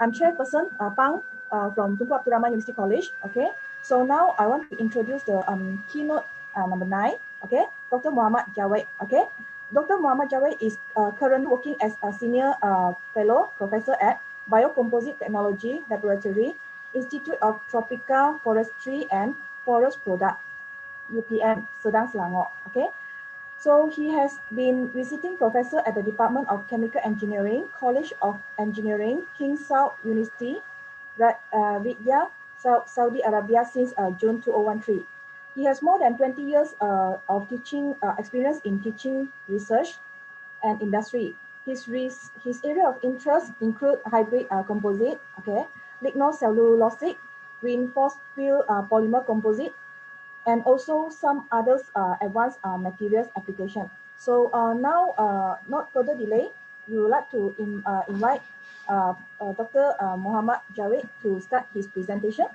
I'm Chairperson Pang from Tunku Abdul Rahman University College. Okay, so now I want to introduce the keynote number 9. Okay, Dr. Mohammad Jayawi. Okay, Dr. Mohammad Jayawi is currently working as a senior fellow professor at Biocomposite Technology Laboratory, Institute of Tropical Forestry and Forest Product, UPM, Sedang Selangor. Okay. So he has been visiting professor at the Department of Chemical Engineering, College of Engineering, King Saud University, Riyadh, Saudi Arabia since June 2013. He has more than 20 years of teaching experience in teaching, research, and industry. His area of interest include hybrid composite, okay, lignocellulosic, reinforced field polymer composite, and also some others advanced materials application. So now, not further delay, we would like to invite Dr. Mohammad Jayawi to start his presentation.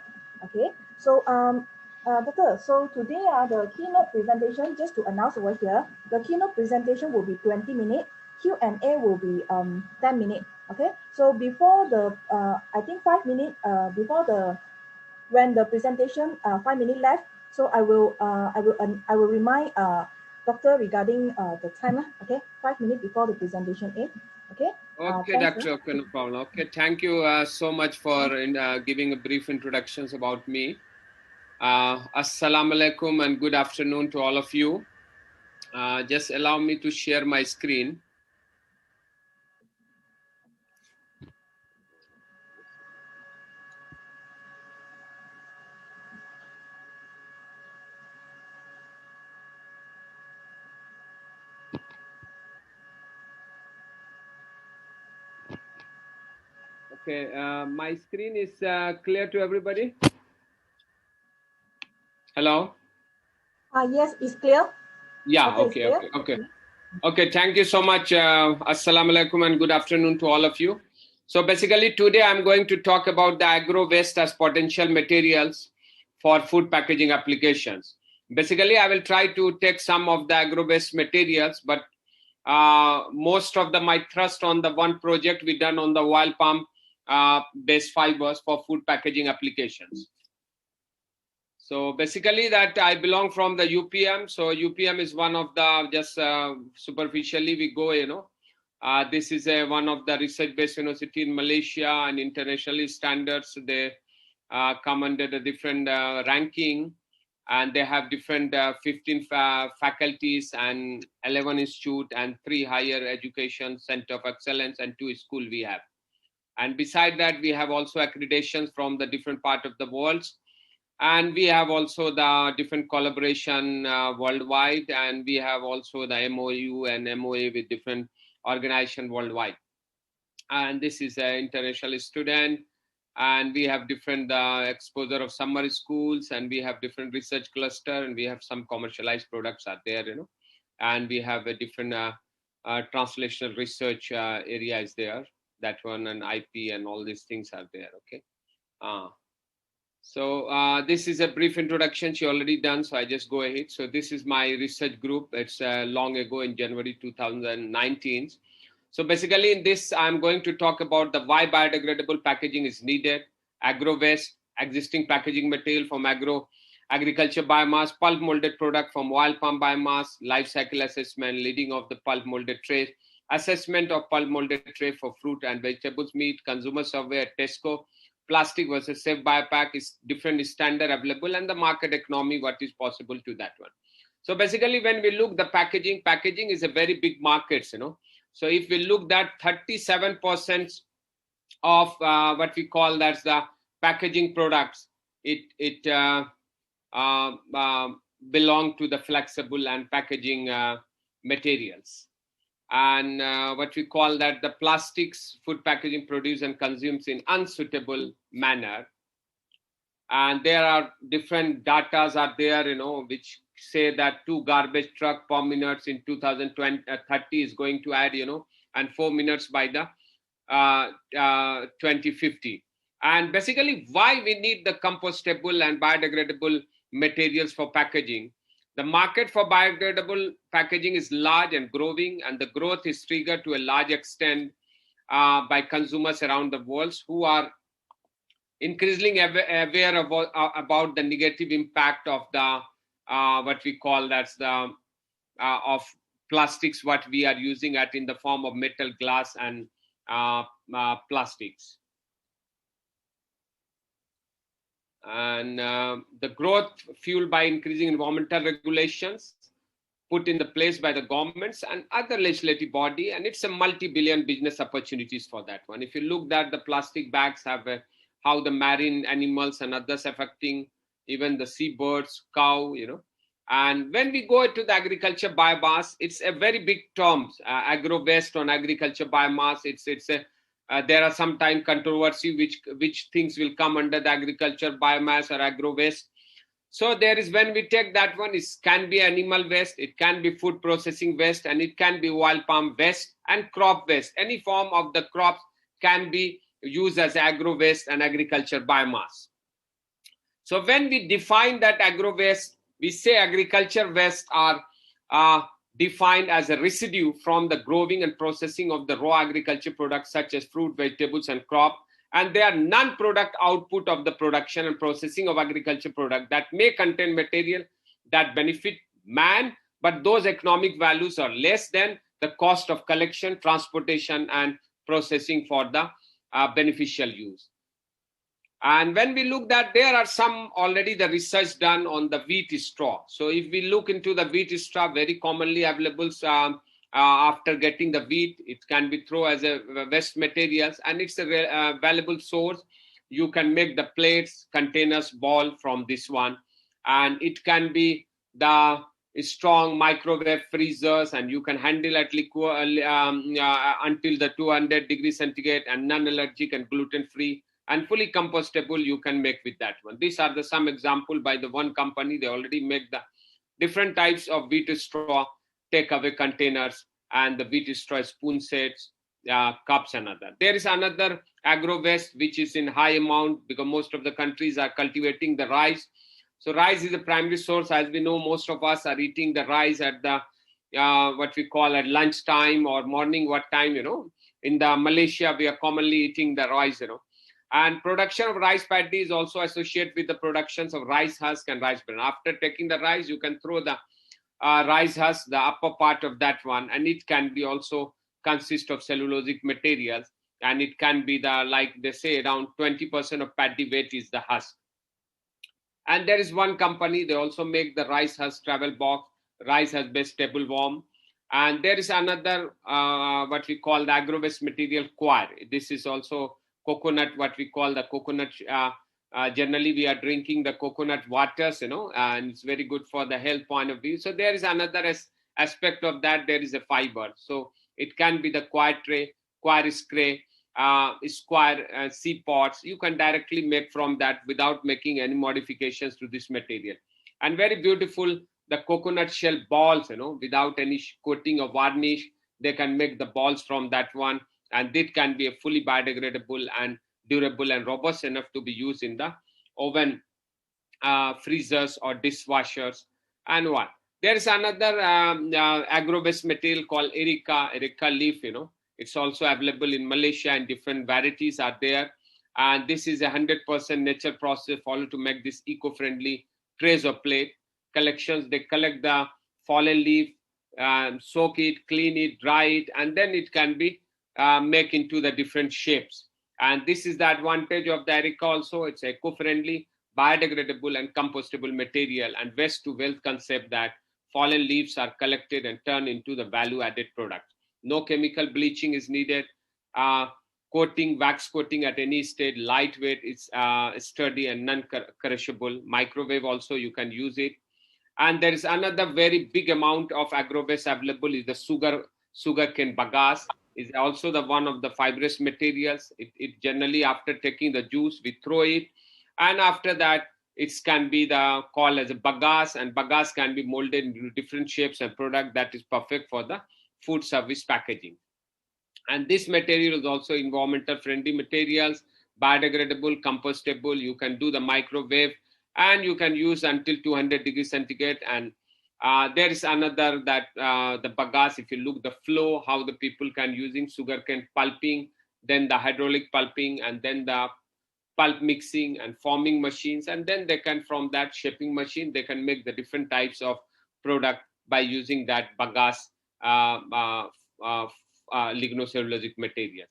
Okay, so Doctor, so today the keynote presentation, just to announce over here, the keynote presentation will be 20 minutes, Q&A will be 10 minutes. Okay, so before the, I think 5 minutes before the, when the presentation 5 minutes left, so I will remind doctor regarding the time. Okay, 5 minutes before the presentation ends. Okay. Okay, Doctor. Okay, no problem. Okay, thank you so much for giving a brief introductions about me. Assalamu alaikum and good afternoon to all of you. Just allow me to share my screen. Okay, my screen is clear to everybody? Hello? Yes, it's clear. Yeah, okay. Okay, thank you so much. Assalamu alaikum and good afternoon to all of you. So basically today I'm going to talk about the agro waste as potential materials for food packaging applications. Basically, I will try to take some of the agro waste materials, but most of my thrust on the one project we done on the oil palm based fibers for food packaging applications. So basically that I belong from the UPM. So UPM is one of the, just superficially we go, you know, this is one of the research-based university in Malaysia, and internationally standards, they come under the different ranking, and they have different 15 faculties and 11 institute and 3 higher education center of excellence and 2 school we have. And beside that, we have also accreditations from the different part of the world. And we have also the different collaboration worldwide, and we have also the MOU and MOA with different organizations worldwide. And this is an international student, and we have different exposure of summer schools, and we have different research cluster, and we have some commercialized products out there, you know, and we have a different translational research area is there, that one, and IP and all these things are there. Okay. So this is a brief introduction she already done, so I just go ahead. So this is my research group. It's long ago in January 2019. So basically in this, I'm going to talk about the why biodegradable packaging is needed, agro waste, existing packaging material from agriculture biomass, pulp molded product from oil palm biomass, life cycle assessment, leading of the pulp molded tray, assessment of pulp molded tray for fruit and vegetables, meat, consumer survey at Tesco, plastic versus safe biopack is different standard available, and the market economy, what is possible to that one. So basically when we look the packaging is a very big market, you know. So if we look that 37% of what we call that's the packaging products, it belong to the flexible and packaging materials. And what we call that the plastics food packaging produced and consumes in unsuitable manner. And there are different datas are there, you know, which say that 2 garbage truck per minute in 2030 is going to add, you know, and 4 minutes by the 2050. And basically why we need the compostable and biodegradable materials for packaging. The market for biodegradable packaging is large and growing, and the growth is triggered to a large extent by consumers around the world who are increasingly aware about the negative impact of the what we call of plastics, what we are using in the form of metal, glass, and plastics. And the growth fueled by increasing environmental regulations put in the place by the governments and other legislative body, and it's a multi-billion business opportunities for that one. If you look at the plastic bags have how the marine animals and others affecting even the seabirds, cow, And when we go to the agriculture biomass, it's a very big term, agro waste on agriculture biomass. There are sometimes controversy which things will come under the agriculture biomass or agro waste. So there is, when we take that one, it can be animal waste, it can be food processing waste, and it can be oil palm waste and crop waste. Any form of the crops can be used as agro waste and agriculture biomass. So when we define that agro waste, we say agriculture waste are defined as a residue from the growing and processing of the raw agriculture products such as fruit, vegetables, and crop. And they are non-product output of the production and processing of agriculture product that may contain material that benefit man, but those economic values are less than the cost of collection, transportation, and processing for the beneficial use. And when we look that, there are some already the research done on the wheat straw. So if we look into the wheat straw, very commonly available after getting the wheat, it can be thrown as a waste materials, and it's a valuable source. You can make the plates, containers, ball from this one, and it can be the strong microwave freezers, and you can handle at until the 200 degrees centigrade, and non-allergic and gluten-free and fully compostable you can make with that one. These are some example by the one company. They already make the different types of wheat straw takeaway containers and the wheat straw spoon sets, cups, and other. There is another agro waste which is in high amount because most of the countries are cultivating the rice. So rice is the primary source. As we know, most of us are eating the rice at the what we call at lunchtime or morning, what time, In the Malaysia, we are commonly eating the rice, And production of rice paddy is also associated with the productions of rice husk and rice bran. After taking the rice, you can throw the rice husk, the upper part of that one, and it can be also consist of cellulosic materials, and it can be like they say, around 20% of paddy weight is the husk. And there is one company, they also make the rice husk travel box, rice husk based table worm. And there is another, what we call the agro waste material coir. This is also coconut, what we call the coconut. Generally, we are drinking the coconut waters, and it's very good for the health point of view. So there is another aspect of that. There is a fiber. So it can be the coir tray, coir scray, square seed pots. You can directly make from that without making any modifications to this material. And very beautiful, the coconut shell balls, without any coating or varnish. They can make the balls from that one. And it can be a fully biodegradable and durable and robust enough to be used in the oven, freezers, or dishwashers. And what? There is another agro-based material called erica leaf, It's also available in Malaysia, and different varieties are there. And this is 100% nature process followed to make this eco-friendly trays or plate collections. They collect the fallen leaf, soak it, clean it, dry it, and then it can be make into the different shapes. And this is the advantage of the erica also. It's eco-friendly, biodegradable, and compostable material, and waste to wealth concept that fallen leaves are collected and turned into the value-added product. No chemical bleaching is needed. Coating, wax coating at any stage, lightweight, it's sturdy and non-crushable. Microwave also, you can use it. And there is another very big amount of agro waste available is the sugarcane bagasse. Is also the one of the fibrous materials. It generally, after taking the juice, we throw it. And after that, it can be called as a bagasse, and bagasse can be molded into different shapes and product that is perfect for the food service packaging. And this material is also environmental friendly materials, biodegradable, compostable. You can do the microwave, and you can use until 200 degrees centigrade. And there is another that the bagasse, if you look the flow, how the people can using sugarcane pulping, then the hydraulic pulping, and then the pulp mixing and forming machines, and then they can, from that shaping machine, they can make the different types of product by using that bagasse lignocellulosic materials.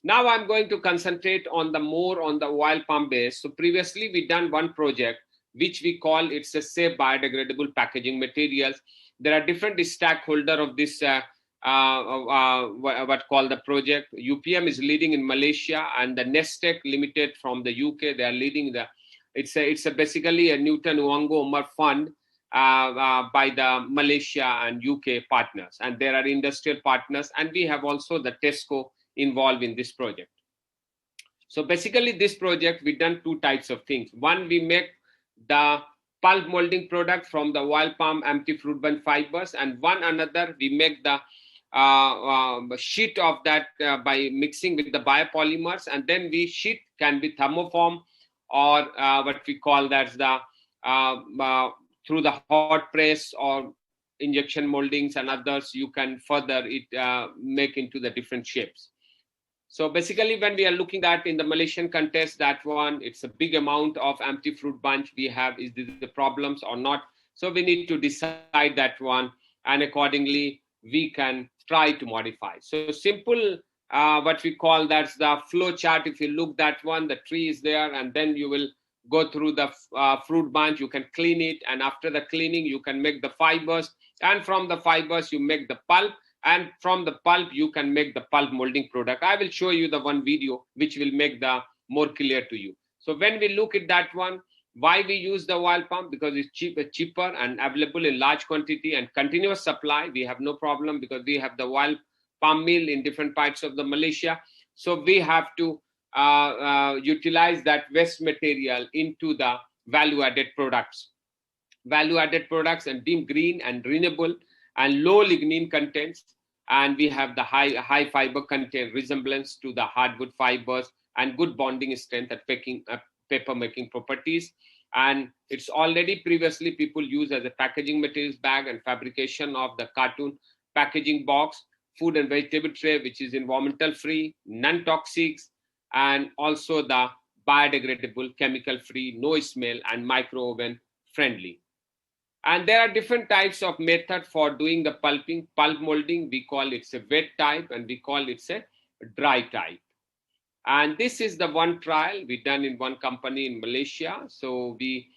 Now I'm going to concentrate on the more on the oil palm base. So previously we done one project which we call it's a safe biodegradable packaging materials. There are different stakeholders of this what called the project. UPM is leading in Malaysia, and the Nestec Limited from the UK, they are leading the. It's a basically a Newton Wango Omar fund by the Malaysia and UK partners, and there are industrial partners, and we have also the Tesco involved in this project. So basically, this project we done two types of things. One, we make the pulp molding product from the oil palm empty fruit bunch fibers, and one another we make the sheet of that by mixing with the biopolymers, and then we sheet can be thermoform or what we call that's the through the hot press or injection moldings and others, you can further it make into the different shapes. So basically, when we are looking at in the Malaysian context, that one, it's a big amount of empty fruit bunch we have. Is this the problems or not? So we need to decide that one, and accordingly, we can try to modify. So simple, what we call that's the flow chart. If you look that one, the tree is there, and then you will go through the fruit bunch. You can clean it, and after the cleaning, you can make the fibers, and from the fibers, you make the pulp. And from the pulp, you can make the pulp molding product. I will show you the one video which will make the more clear to you. So when we look at that one, why we use the oil palm? Because it's cheaper and available in large quantity and continuous supply. We have no problem because we have the oil palm mill in different parts of the Malaysia. So we have to utilize that waste material into the value-added products. Value-added products and deemed green and renewable and low lignin contents, and we have the high fiber content resemblance to the hardwood fibers and good bonding strength at paper making properties. And it's already previously people use as a packaging materials bag and fabrication of the cartoon packaging box, food and vegetable tray, which is environmental free, non-toxics, and also the biodegradable, chemical free, no smell, and micro oven friendly. And there are different types of method for doing the pulping. Pulp molding, we call it a wet type, and we call it a dry type. And this is the one trial we done in one company in Malaysia. So we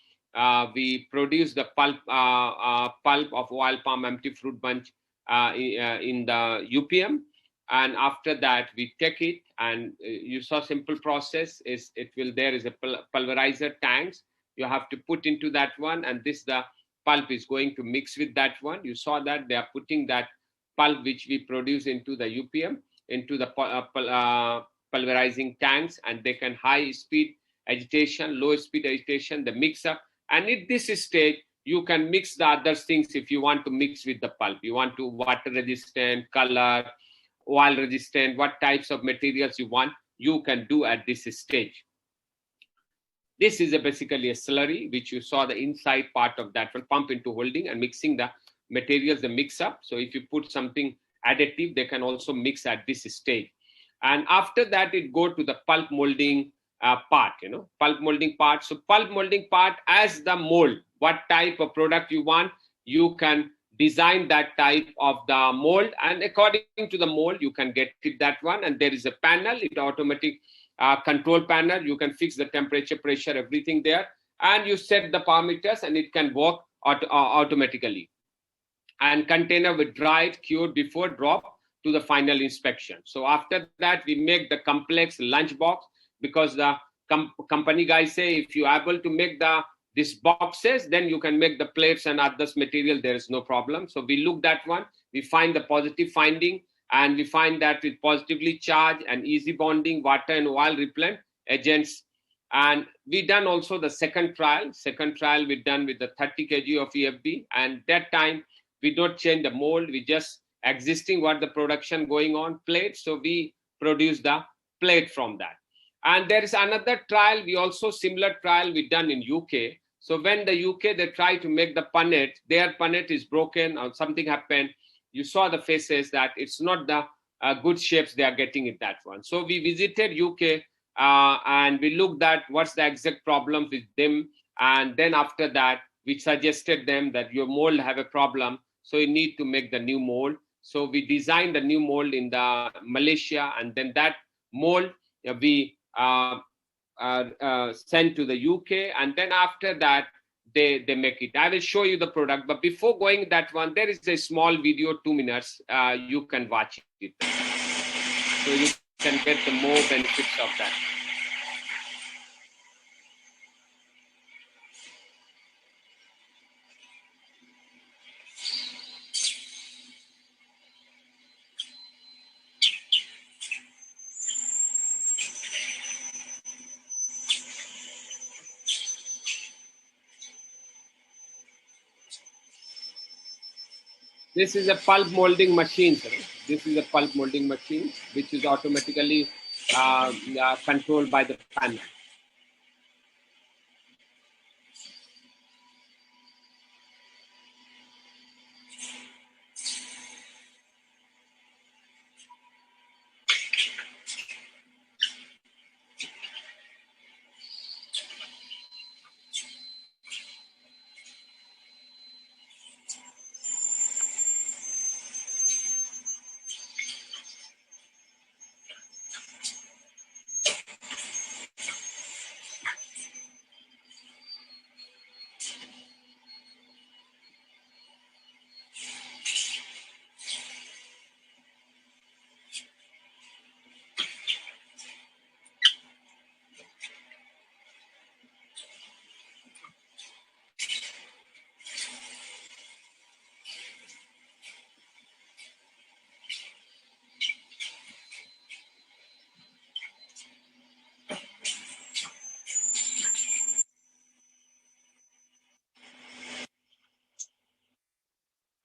produce the pulp of oil palm empty fruit bunch in the UPM, and after that we take it, and you saw simple process is there is a pulverizer tanks you have to put into that one, and the pulp is going to mix with that one. You saw that they are putting that pulp which we produce into the UPM into the pulverizing tanks, and they can high speed agitation, low speed agitation, the mix up. And at this stage, you can mix the other things if you want to mix with the pulp. You want to water resistant, color, oil resistant, what types of materials you want, you can do at this stage. This is basically a slurry, which you saw the inside part of that one, pump into holding and mixing the materials, the mix up. So if you put something additive, they can also mix at this stage. And after that, it go to the pulp molding part, pulp molding part. So pulp molding part as the mold, what type of product you want, you can design that type of the mold. And according to the mold, you can get it that one. And there is a panel, it automatic control panel. You can fix the temperature, pressure, everything there. And you set the parameters and it can work automatically. And container with dried, cured before drop to the final inspection. So after that, we make the complex lunch box, because the company guys say, if you're able to make these boxes, then you can make the plates and others material, there is no problem. So we look that one, we find the positive finding, and we find that with positively charged and easy bonding, water and oil repellent agents. And we done also the second trial we done with the 30 kg of EFB, and that time we don't change the mold, we just existing what the production going on plate. So we produce the plate from that. And there is another trial, we also similar trial we done in UK. So when the UK, they try to make the punnet, their punnet is broken or something happened. You saw the faces that it's not the good shapes they are getting in that one. So we visited UK and we looked at what's the exact problem with them. And then after that, we suggested them that your mold have a problem, so you need to make the new mold. So we designed the new mold in the Malaysia, and then that mold we sent to the UK, and then after that they make it. I will show you the product, but before going that one, there is a small video, 2 minutes. You can watch it, so you can get the more benefits of that. This is a pulp molding machine, sir. This is a pulp molding machine, which is automatically controlled by the panel.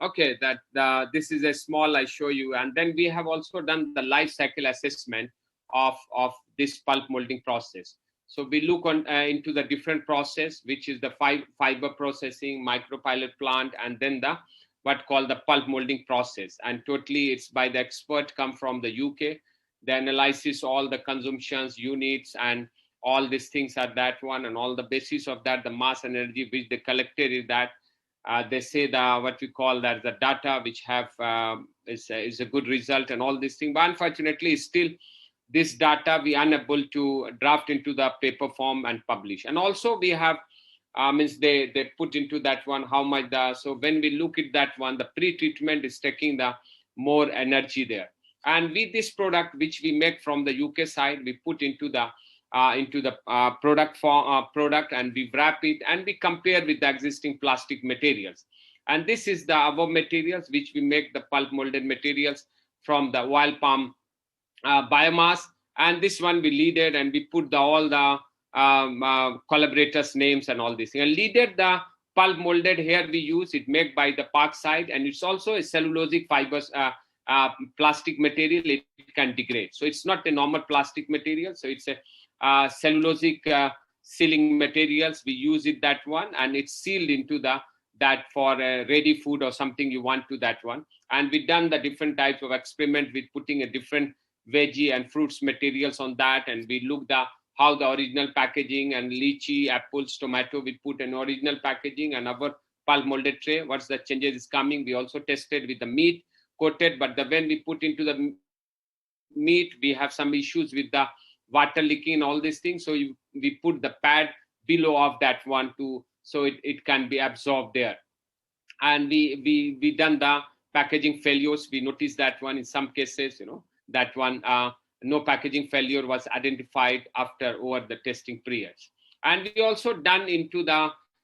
Okay, this is a small I show you, and then we have also done the life cycle assessment of this pulp molding process. So we look on into the different process, which is the fiber processing, micropilot plant, and then the what called the pulp molding process. And totally, it's by the expert come from the UK. The analysis, all the consumptions, units, and all these things are that one, and all the basis of that, the mass energy which they collected is that. They say the what we call that the data which have is a good result and all these things, but unfortunately still this data we unable to draft into the paper form and publish. And also we have means they put into that one how much so when we look at that one, the pre-treatment is taking the more energy there. And with this product which we make from the UK side, we put into the product, and we wrap it and we compare with the existing plastic materials. And this is the above materials which we make the pulp molded materials from the wild palm biomass. And this one we leaded and we put all the collaborators' names and all this. And leaded the pulp molded here we use it made by the Parkside, and it's also a cellulosic fibers plastic material. It can degrade, so it's not a normal plastic material. So it's a cellulosic sealing materials. We use it that one, and it's sealed into that for ready food or something you want to that one. And we done the different types of experiment with putting a different veggie and fruits materials on that, and we looked at how the original packaging and lychee, apples, tomato, we put an original packaging and our pulp molded tray. What's the changes is coming? We also tested with the meat coated, but when we put into the meat, we have some issues with the water leaking and all these things. So we put the pad below of that one so it can be absorbed there. And we done the packaging failures. We noticed that one in some cases, that one no packaging failure was identified after over the testing periods. And we also done into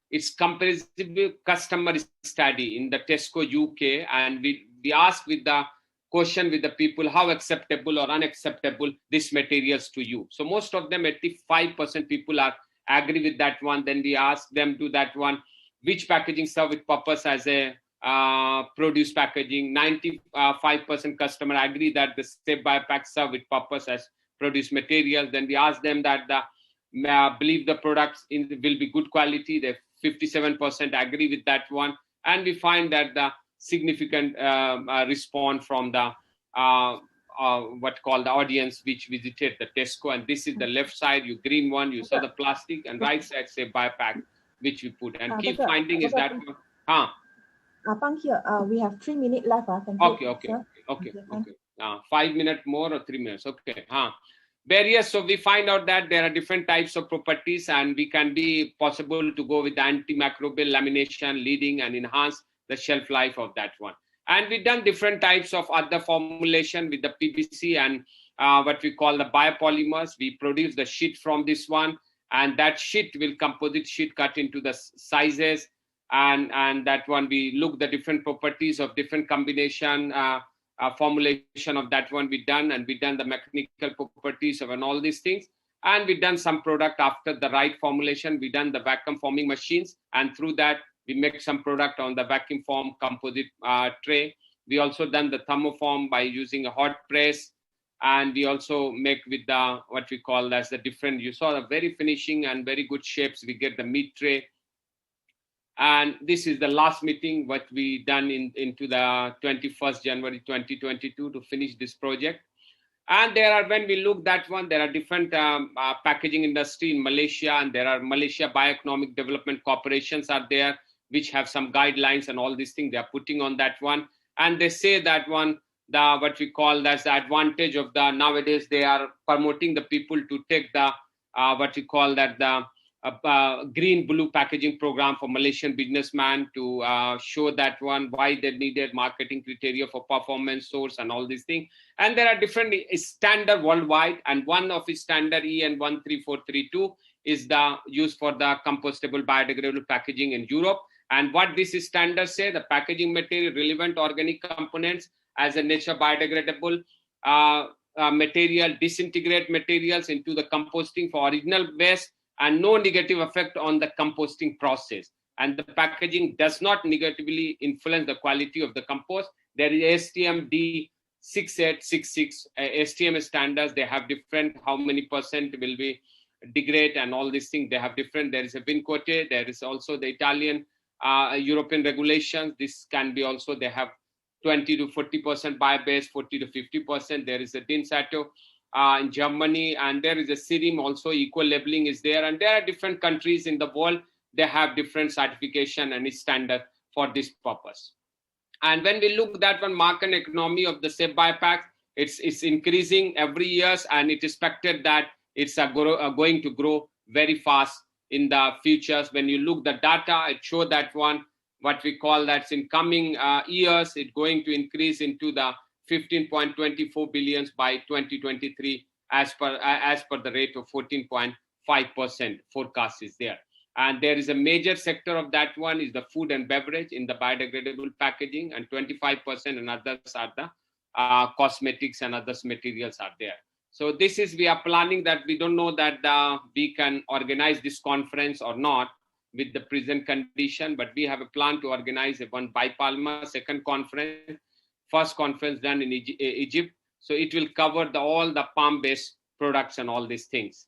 its comparable customer study in the Tesco UK, and we asked with the question with the people how acceptable or unacceptable these materials to you. So most of them, 85% people are agree with that one. Then we ask them to that one, which packaging serve with purpose as a produce packaging. 95% customer agree that the safe biopack serve with purpose as produce material. Then we ask them that believe the products will be good quality. The 57% agree with that one. And we find that the significant response from the what called the audience which visited the Tesco, and this is the left side, you green one, you saw the plastic, and right side say biopack, which we put. And key finding is that Pang here, we have 3 minutes left. Thank you. Okay. 5 minutes more or 3 minutes. Okay. Barriers. So we find out that there are different types of properties, and we can be possible to go with the antimicrobial lamination, leading and enhance the shelf life of that one. And we've done different types of other formulation with the PVC and what we call the biopolymers. We produce the sheet from this one, and that sheet will composite sheet cut into the sizes. And that one, we look the different properties of different combination formulation of that one we done, and we done the mechanical properties of and all these things. And we done some product after the right formulation. We done the vacuum forming machines, and through that we make some product on the vacuum form composite tray. We also done the thermoform by using a hot press, and we also make with the what we call as the different. You saw the very finishing and very good shapes. We get the meat tray. And this is the last meeting what we done into the 21st January 2022 to finish this project. And there are, when we look that one, there are different packaging industry in Malaysia, and there are Malaysia Bioeconomic Development Corporations are there, which have some guidelines and all these things they are putting on that one. And they say that one, the what we call as the advantage of the nowadays, they are promoting the people to take the what we call that the green blue packaging program for Malaysian businessmen to show that one why they needed marketing criteria for performance source and all these things. And there are different standard worldwide, and one of its standard EN 13432 is the use for the compostable biodegradable packaging in Europe. And what this standard say, the packaging material relevant organic components as a nature biodegradable material, disintegrate materials into the composting for original waste, and no negative effect on the composting process. And the packaging does not negatively influence the quality of the compost. There is STM D6866 STM standards. They have different, how many percent will be degrade and all these things. They have different, there is a Vincote, there is also the Italian European regulations. This can be also, they have 20 to 40% bio-based, 40 to 50%. There is a DIN-SATO in Germany, and there is a CIRIM also, equal labeling is there. And there are different countries in the world, they have different certification and standard for this purpose. And when we look at that one, market economy of the safe biopack, it's increasing every year, and it is expected that it's going to grow very fast in the futures. When you look the data, it show that one, what we call that's in coming years, it's going to increase into the 15.24 billions by 2023 as per the rate of 14.5% forecast is there. And there is a major sector of that one is the food and beverage in the biodegradable packaging, and 25% and others are the cosmetics and others materials are there. So this is, we are planning that, we don't know that we can organize this conference or not with the present condition, but we have a plan to organize one BiPalma second conference. First conference done in Egypt. So it will cover all the palm-based products and all these things.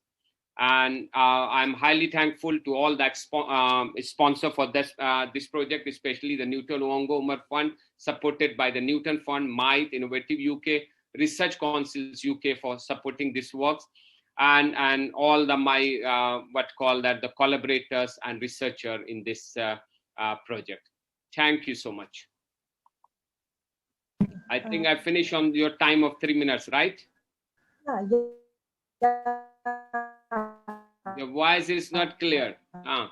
And I'm highly thankful to all that sponsor for this project, especially the Newton Ongo Umar Fund, supported by the Newton Fund, MITE, Innovative UK, Research Councils UK for supporting this work, and all the the collaborators and researcher in this project. Thank you so much. I think I finished on your time of 3 minutes, right? Yeah. Your voice is not clear. I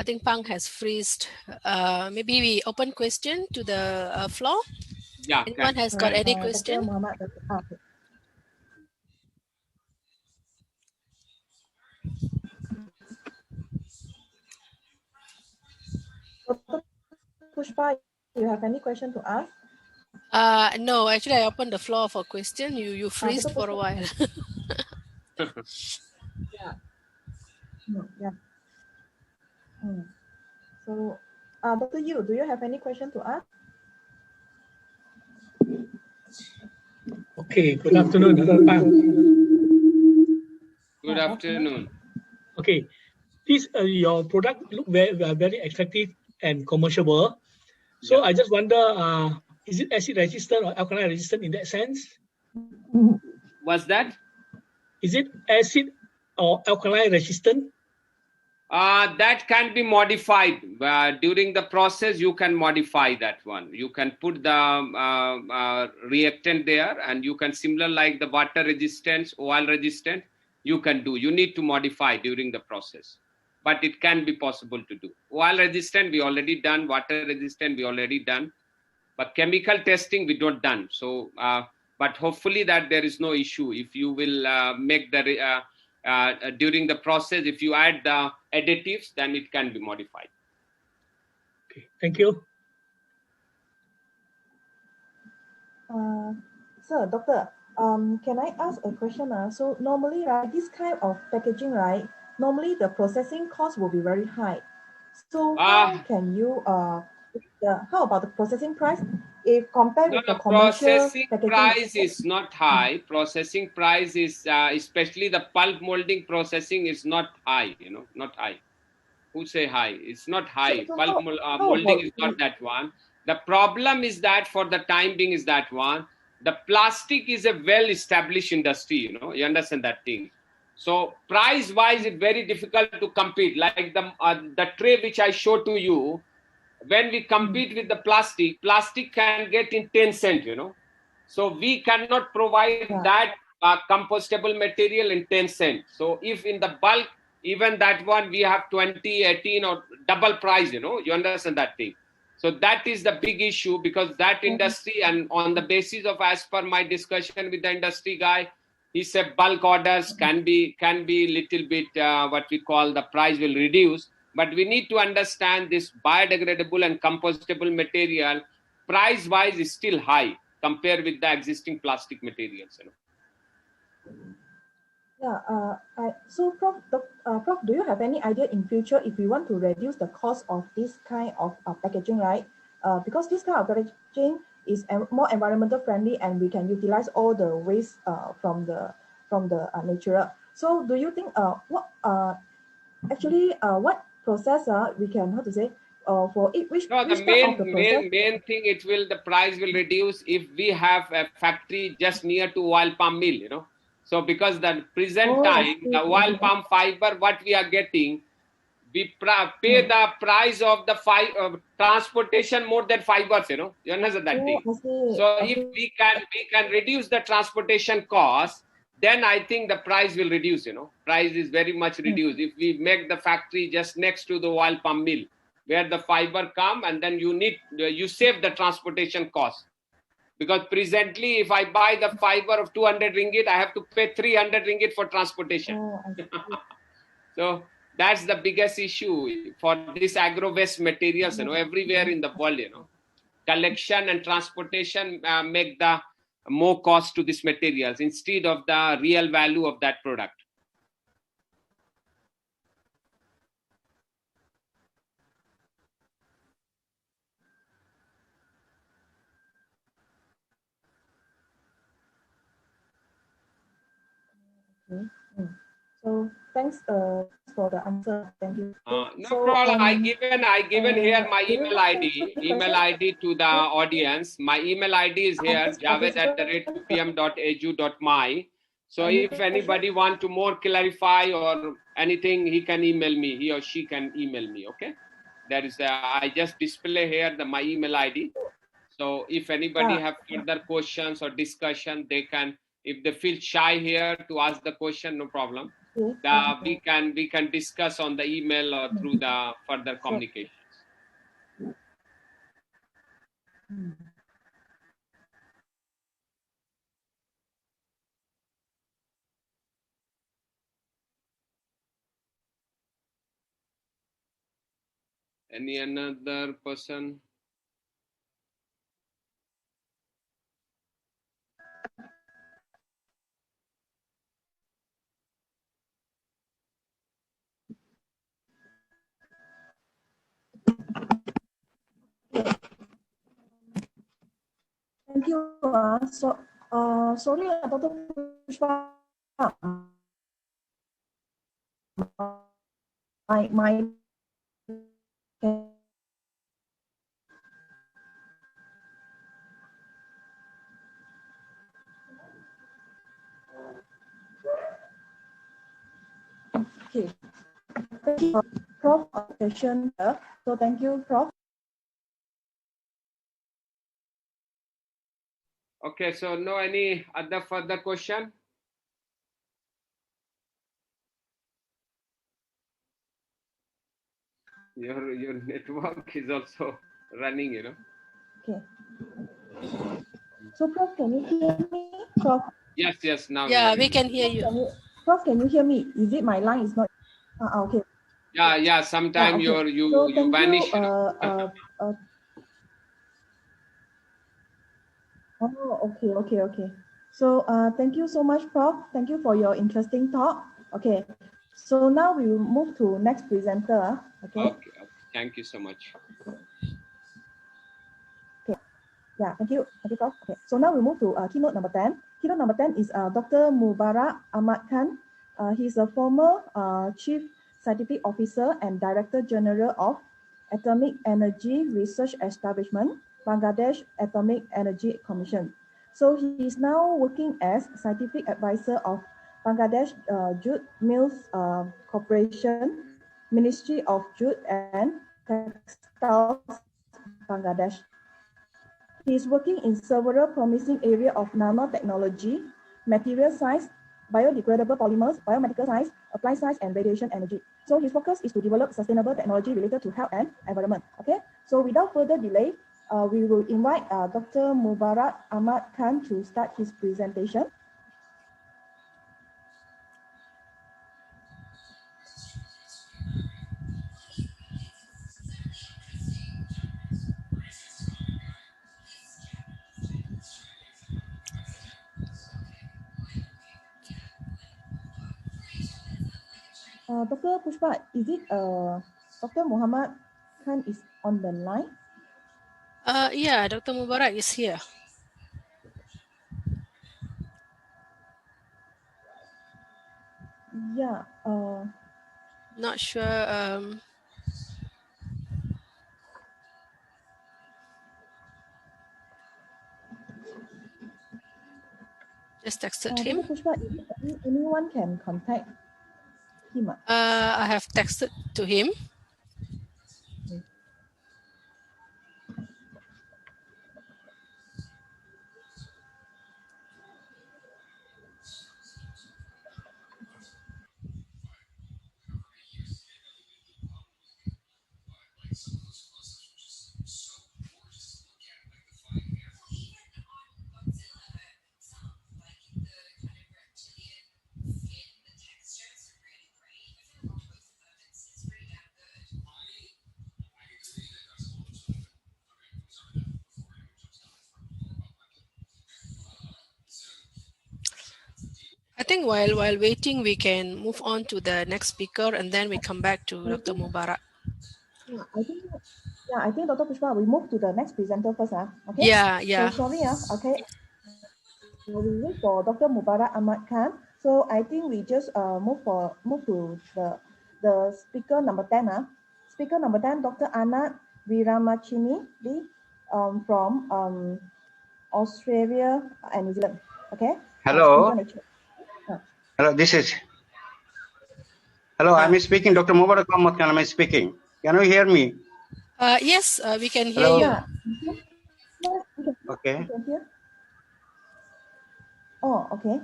think Pang has freezed. Maybe we open question to the floor. Yeah. Anyone has got any question? Pushpa, you have any question to ask? No, actually, I opened the floor for question. You freezed for a while. Yeah. Yeah. So, Dr. Yu, do you have any question to ask? Okay. Good afternoon, Dr. Pang. Good afternoon. Okay. this your product look very attractive and commercial. So I just wonder, is it acid resistant or alkaline resistant in that sense? What's that? Is it acid or alkaline resistant? That can be modified during the process. You can modify that one. You can put the reactant there, and you can, similar like the water resistance, oil resistant, you can do. You need to modify during the process, but it can be possible to do. Oil resistant we already done, water resistant we already done, but chemical testing we don't done. So but hopefully that there is no issue if you will make the during the process, if you add the additives, then it can be modified. Okay, thank you. Sir, doctor, can I ask a question? So normally, right, this kind of packaging, right, normally the processing cost will be very high. So how can you, how about the processing price? If compared with the commercial processing packaging price is not high. Processing price is, especially the pulp molding processing is not high, not high. Who say high? It's not high. So Pulp molding is not that one. The problem is that for the time being is that one. The plastic is a well-established industry, you understand that thing. So price-wise, it's very difficult to compete. Like the tray which I showed to you, when we compete with the plastic can get in 10 cents, So we cannot provide that compostable material in 10 cents. So if in the bulk, even that one, we have 20, 18 or double price, you understand that thing. So that is the big issue, because that industry, and on the basis of, as per my discussion with the industry guy, he said bulk orders can be little bit what we call the price will reduce. But we need to understand this biodegradable and compostable material price wise is still high compared with the existing plastic materials. Yeah, so Prof, do you have any idea in future if we want to reduce the cost of this kind of packaging, right? Because this kind of packaging is more environmental friendly, and we can utilize all the waste from the natural. So do you think what process we can, how to say, for it, which no, the part of the process? main thing, the price will reduce if we have a factory just near to oil palm mill, So because the present time, the oil palm fiber, what we are getting, we pay the price of the transportation more than fibers, You understand that thing? So if we can reduce the transportation cost, then I think the price will reduce, Price is very much reduced. If we make the factory just next to the oil palm mill, where the fiber come, and then you save the transportation cost. Because presently, if I buy the fiber of 200 ringgit, I have to pay 300 ringgit for transportation. So that's the biggest issue for this agro waste materials, everywhere in the world, Collection and transportation make the more cost to these materials instead of the real value of that product. So thanks for the answer. Thank you. No problem. I given here my email ID to the audience. My email ID is here, javed@2pm.edu.my. So if anybody want to more clarify or anything, he can email me. He or she can email me. Okay. That is I just display here my email ID. So if anybody have further questions or discussion, they can. If they feel shy here to ask the question, no problem. We can discuss on the email or through the further communications. Any another person? Thank you. Sorry, Dr. Pushpa. my okay. Thank you, Prof, for the session here. So thank you, Prof. Okay, so no any other further question? Your network is also running, you know. Okay. So Prof, can you hear me? Prof, Yes, now Yeah, we we can hear you. Prof, can you hear me? Is it my line is not? Okay. Yeah. Sometime okay. you So thank vanish. you. Okay. So thank you so much, Prof. Thank you for your interesting talk. Okay. So now we will move to next presenter. Okay. Okay. Thank you so much. Okay. Yeah. Thank you, Prof. Okay. So now we move to keynote number 10. Keynote number 10 is Dr. Mubarak Ahmad Khan. He's a former Chief Scientific Officer and Director General of Atomic Energy Research Establishment, Bangladesh Atomic Energy Commission. So he is now working as scientific advisor of Bangladesh Jute Mills Corporation, Ministry of Jute and Textiles, Bangladesh. He is working in several promising areas of nanotechnology, material science, biodegradable polymers, biomedical science, applied science, and radiation energy. So his focus is to develop sustainable technology related to health and environment. Okay. So without further delay, we will invite Dr. Mubarak Ahmad Khan to start his presentation. Dr. Pushpa, is it Dr. Muhammad Khan is on the line? Yeah, Dr. Mubarak is here. Yeah. Not sure. Just texted him. Dr. Pushpa, anyone can contact him? I have texted to him. I think while waiting, we can move on to the next speaker, and then we come back to Dr. Mubarak. Yeah, I think Dr. Pushpa, we move to the next presenter first. Okay. Yeah. So sorry. Okay. We wait for Dr. Mubarak Ahmad Khan. So I think we just move to the speaker number 10. Speaker number 10, Dr. Ahmad Viramachini from Australia and New Zealand. Okay. Hello. Hello, this is. Hello, I'm speaking. Dr. Mubarak Ahmad Khan, am I speaking? Can you hear me? Yes, we can hear Hello? you. Okay. You can hear? Oh, okay.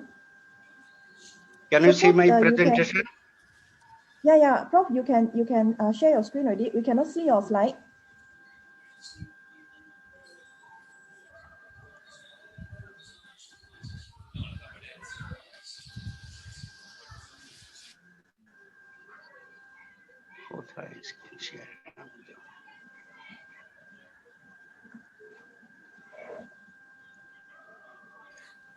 Can you see my presentation? Yeah, Prof, you can share your screen already. We cannot see your slide.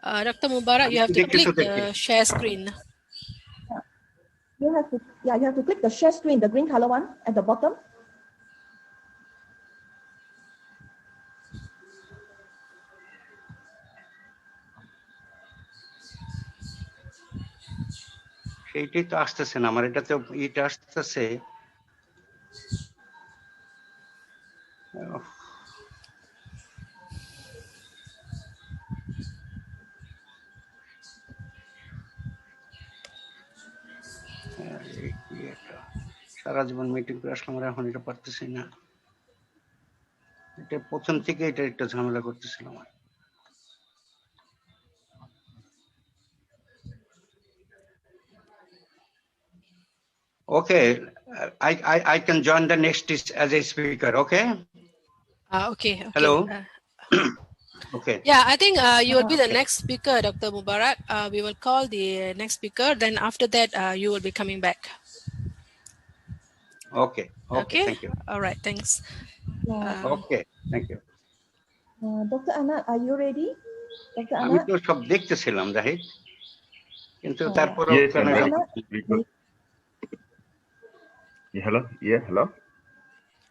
Dr. Mubarak, you have to click the share screen. You have to click the share screen, the green color one at the bottom. সেইটাই তো আসতেছে না আমার এটাতে এটা আসতেছে সারা জীবন meeting করে আসলাম, এখন এটা পারতেছি না। এটা প্রথম থেকে এটা একটা ঝামেলা করতেছিলাম। Okay, I can join the next as a speaker. Okay. Okay. Hello. Okay. Yeah, I think you will be the next speaker, Dr. Mubarak. We will call the next speaker. Then after that, you will be coming back. Okay. Okay. Thank you. All right. Thanks. Okay. Thank you. Dr. Ahmad, are you ready? Dr. আমি Ahmad? তো সব দেখতেছিলাম জাহিদ, কিন্তু তারপরে hello. Yeah, hello.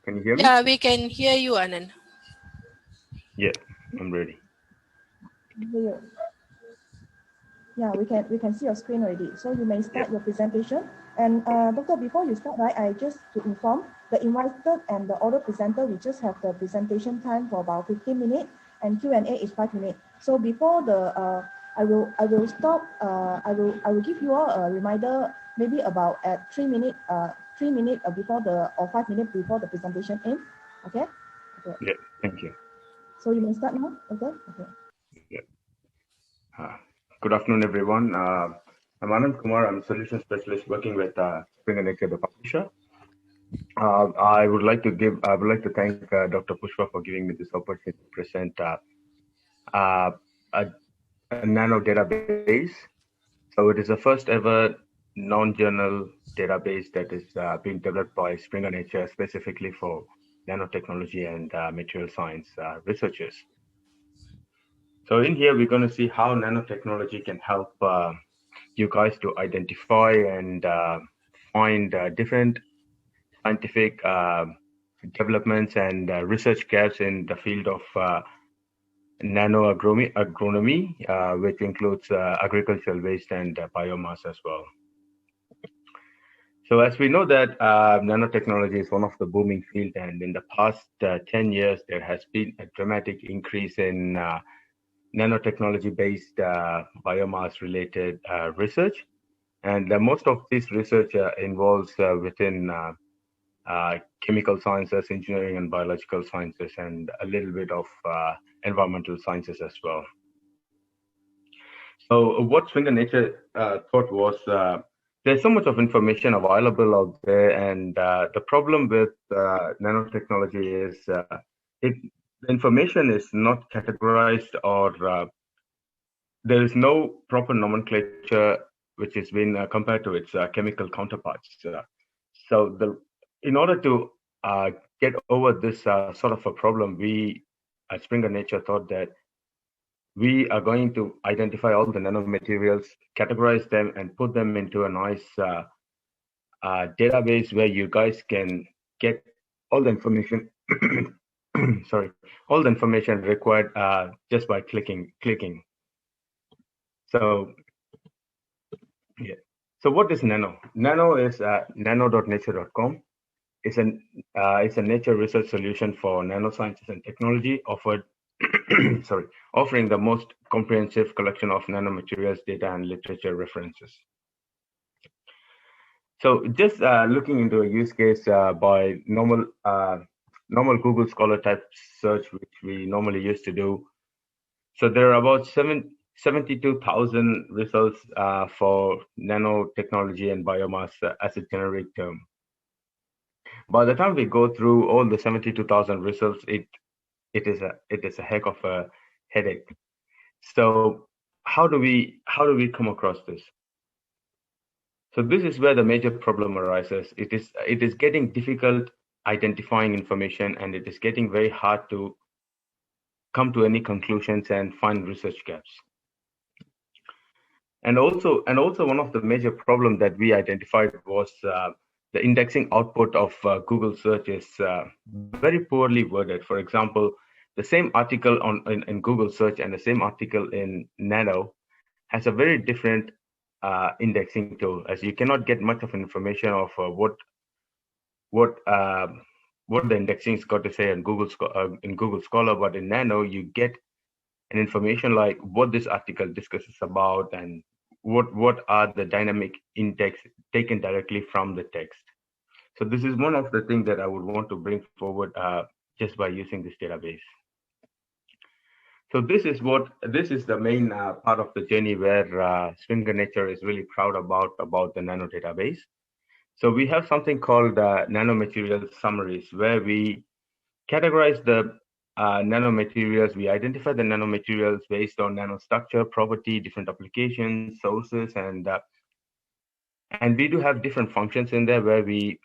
Can you hear me? Yeah, we can hear you, Anand. Yeah, I'm ready. Yeah, we can see your screen already. So you may start your presentation. And Doctor, before you start, right, I just to inform the invited and the other presenter, we just have the presentation time for about 15 minutes, and Q&A is 5 minutes. So before the I will stop. I will give you all a reminder, maybe about at 3 minutes before the or 5 minutes before the presentation ends. Okay. Okay. Yeah. Thank you. So you may start now. Okay. Okay. Yeah. Good afternoon, everyone. I'm Anand Kumar. I'm a solution specialist working with Springer Nature, the publisher. I would like to thank Dr. Pushpa for giving me this opportunity to present a nano database. So it is the first ever non-journal database that is being developed by Springer Nature specifically for nanotechnology and material science researchers. So in here, we're going to see how nanotechnology can help you guys to identify and find different scientific developments and research gaps in the field of nanoagronomy, which includes agricultural waste and biomass as well. So as we know that nanotechnology is one of the booming fields, and in the past 10 years, there has been a dramatic increase in nanotechnology-based biomass-related research. And most of this research involves within chemical sciences, engineering and biological sciences, and a little bit of environmental sciences as well. So what Springer Nature thought was there's so much of information available out there, and the problem with nanotechnology is the information is not categorized, or there is no proper nomenclature which has been compared to its chemical counterparts. So in order to get over this sort of a problem, we at Springer Nature thought that we are going to identify all the nanomaterials, categorize them, and put them into a nice database where you guys can get all the information all the information required just by clicking. So yeah. So what is Nano? Nano is nano.nature.com. It's a nature research solution for nanosciences and technology offering the most comprehensive collection of nanomaterials, data, and literature references. So just looking into a use case by normal Google Scholar type search, which we normally used to do. So there are about 72,000 results for nanotechnology and biomass as a generic term. By the time we go through all the 72,000 results, it is a heck of a headache. So how do we come across this? So this is where the major problem arises. It is getting difficult identifying information, and it is getting very hard to come to any conclusions and find research gaps. And also one of the major problems that we identified was the indexing output of Google search is very poorly worded. For example, the same article in Google search and the same article in Nano has a very different indexing tool, as you cannot get much of information of what the indexing is got to say in Google Scholar, but in Nano you get an information like what this article discusses about and what are the dynamic index taken directly from the text. So this is one of the things that I would want to bring forward just by using this database. So this is the main part of the journey where Springer Nature is really proud about the Nano database. So we have something called Nanomaterial Summaries, where we categorize the nanomaterials. We identify the nanomaterials based on nanostructure, property, different applications, sources, and we do have different functions in there where we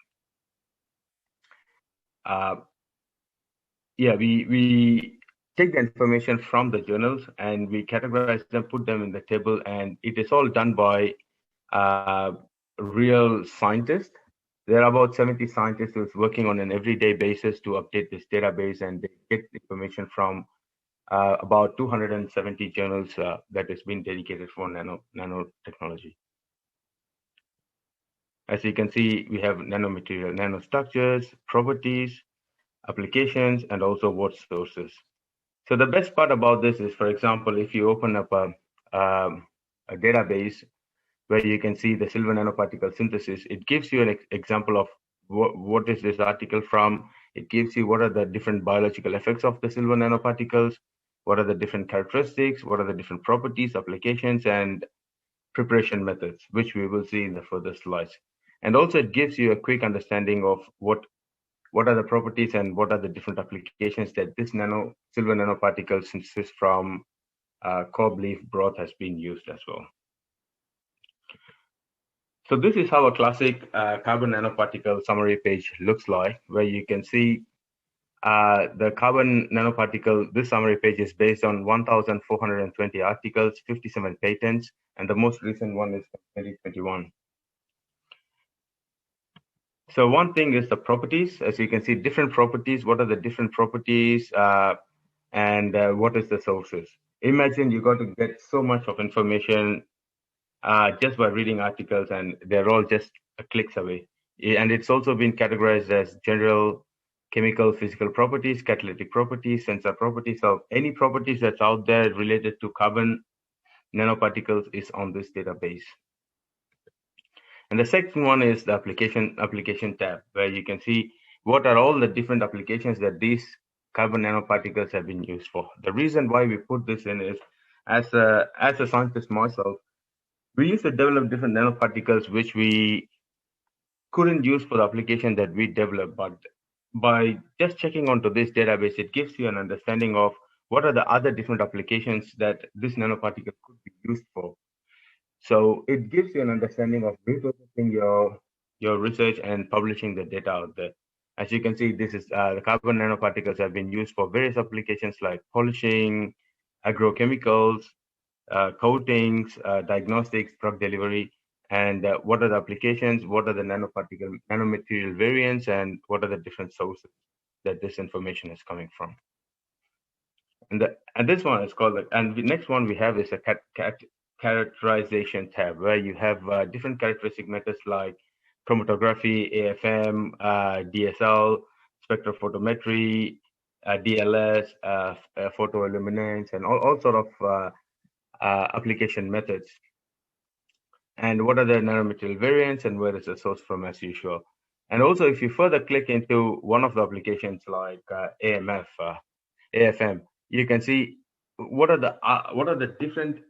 take the information from the journals and we categorize them, put them in the table, and it is all done by real scientists. There are about 70 scientists who's working on an everyday basis to update this database, and they get information from about 270 journals that has been dedicated for nanotechnology. As you can see, we have nanomaterial, nanostructures, properties, applications, and also what sources. So the best part about this is, for example, if you open up a database where you can see the silver nanoparticle synthesis, it gives you an example of what is this article from. It gives you what are the different biological effects of the silver nanoparticles, what are the different characteristics, what are the different properties, applications, and preparation methods, which we will see in the further slides. And also it gives you a quick understanding of what are the properties and what are the different applications that this silver nanoparticle synthesis from cob leaf broth has been used as well. So this is how a classic carbon nanoparticle summary page looks like, where you can see the carbon nanoparticle. This summary page is based on 1,420 articles, 57 patents, and the most recent one is from 2021. So one thing is the properties. As you can see, different properties. What are the different properties and what is the sources? Imagine you got to get so much of information just by reading articles, and they're all just clicks away. And it's also been categorized as general chemical, physical properties, catalytic properties, sensor properties. So any properties that's out there related to carbon nanoparticles is on this database. And the second one is the application tab, where you can see what are all the different applications that these carbon nanoparticles have been used for. The reason why we put this in is, as a scientist myself, we used to develop different nanoparticles which we couldn't use for the application that we developed. But by just checking onto this database, it gives you an understanding of what are the other different applications that this nanoparticle could be used for. So it gives you an understanding of repurposing your research and publishing the data out there. As you can see, this is the carbon nanoparticles have been used for various applications like polishing, agrochemicals, coatings, diagnostics, drug delivery, and what are the applications, what are the nanomaterial variants, and what are the different sources that this information is coming from. And this one is called, and the next one we have is a characterization tab, where you have different characteristic methods like chromatography, AFM, DSL, spectrophotometry, DLS, photoilluminance, and all sort of application methods. And what are the nanomaterial variants and where is the source from, as usual. And also, if you further click into one of the applications like AFM, you can see what are the different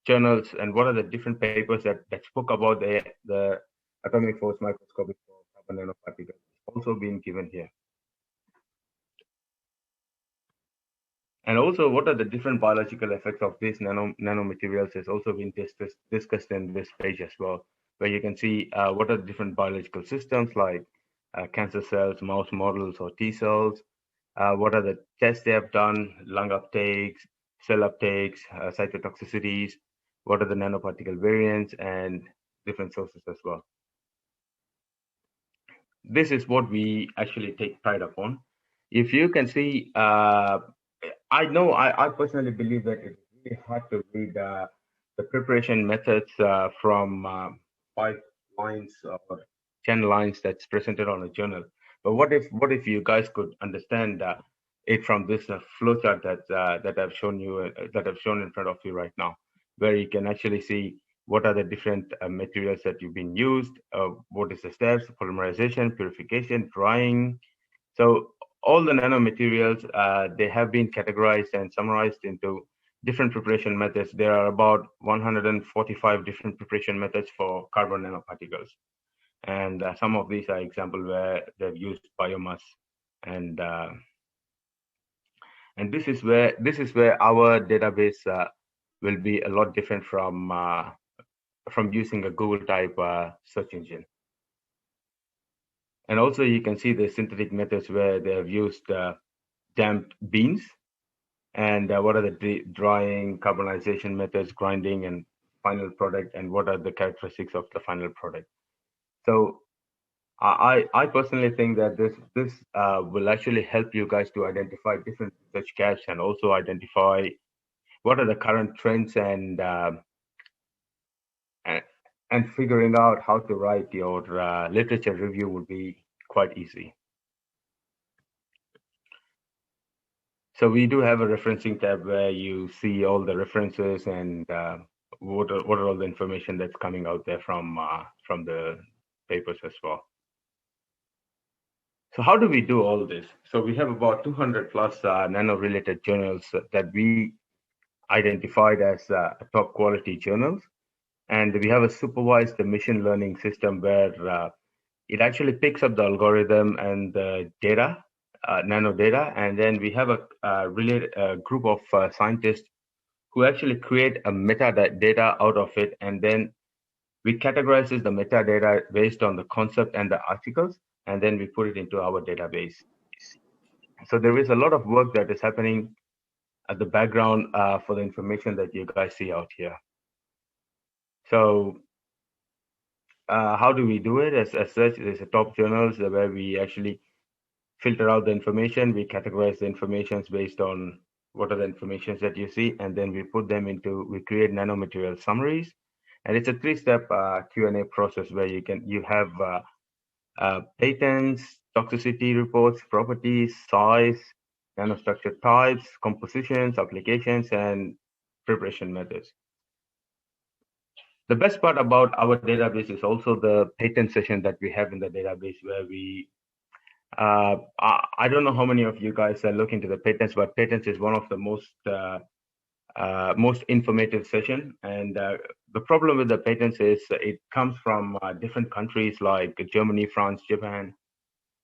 journals and what are the different papers that spoke about the atomic force microscopic for carbon nanoparticles also being given here. And also, what are the different biological effects of these nanomaterials has also been discussed in this page as well, where you can see what are the different biological systems like cancer cells, mouse models, or T cells. What are the tests they have done, lung uptakes, cell uptakes, cytotoxicities, what are the nanoparticle variants, and different sources as well. This is what we actually take pride upon. If you can see, I personally believe that it's really hard to read the preparation methods from 5 lines or 10 lines that's presented on a journal. But what if you guys could understand it from this flowchart that I've shown you, that I've shown in front of you right now? where you can actually see what are the different materials that you've been used, what is the steps, polymerization, purification, drying. So all the nanomaterials, they have been categorized and summarized into different preparation methods. There are about 145 different preparation methods for carbon nanoparticles. And some of these are examples where they've used biomass, and this is where our database will be a lot different from using a Google type search engine. And also you can see the synthetic methods where they have used damped beans, and what are the drying, carbonization methods, grinding, and final product, and what are the characteristics of the final product. So I personally think that this will actually help you guys to identify different research gaps and also identify what are the current trends, and figuring out how to write your literature review will be quite easy. So we do have a referencing tab where you see all the references and what are all the information that's coming out there from the papers as well. So how do we do all this? So we have about 200 plus nano-related journals that we identified as top quality journals. And we have a supervised machine learning system where it actually picks up the algorithm and the data, nano data. And then we have a group of scientists who actually create a metadata out of it. And then we categorize the metadata based on the concept and the articles, and then we put it into our database. So there is a lot of work that is happening at the background for the information that you guys see out here. So how do we do it? As such, there's a top journals where we actually filter out the information. We categorize the information based on what are the informations that you see, and then we put them we create nanomaterial summaries. And it's a three-step Q&A process where you have patents, toxicity reports, properties, size, nanostructure types, compositions, applications, and preparation methods. The best part about our database is also the patent session that we have in the database, where we, I don't know how many of you guys are looking to the patents, but patents is one of the most informative session. And the problem with the patents is it comes from different countries like Germany, France, Japan,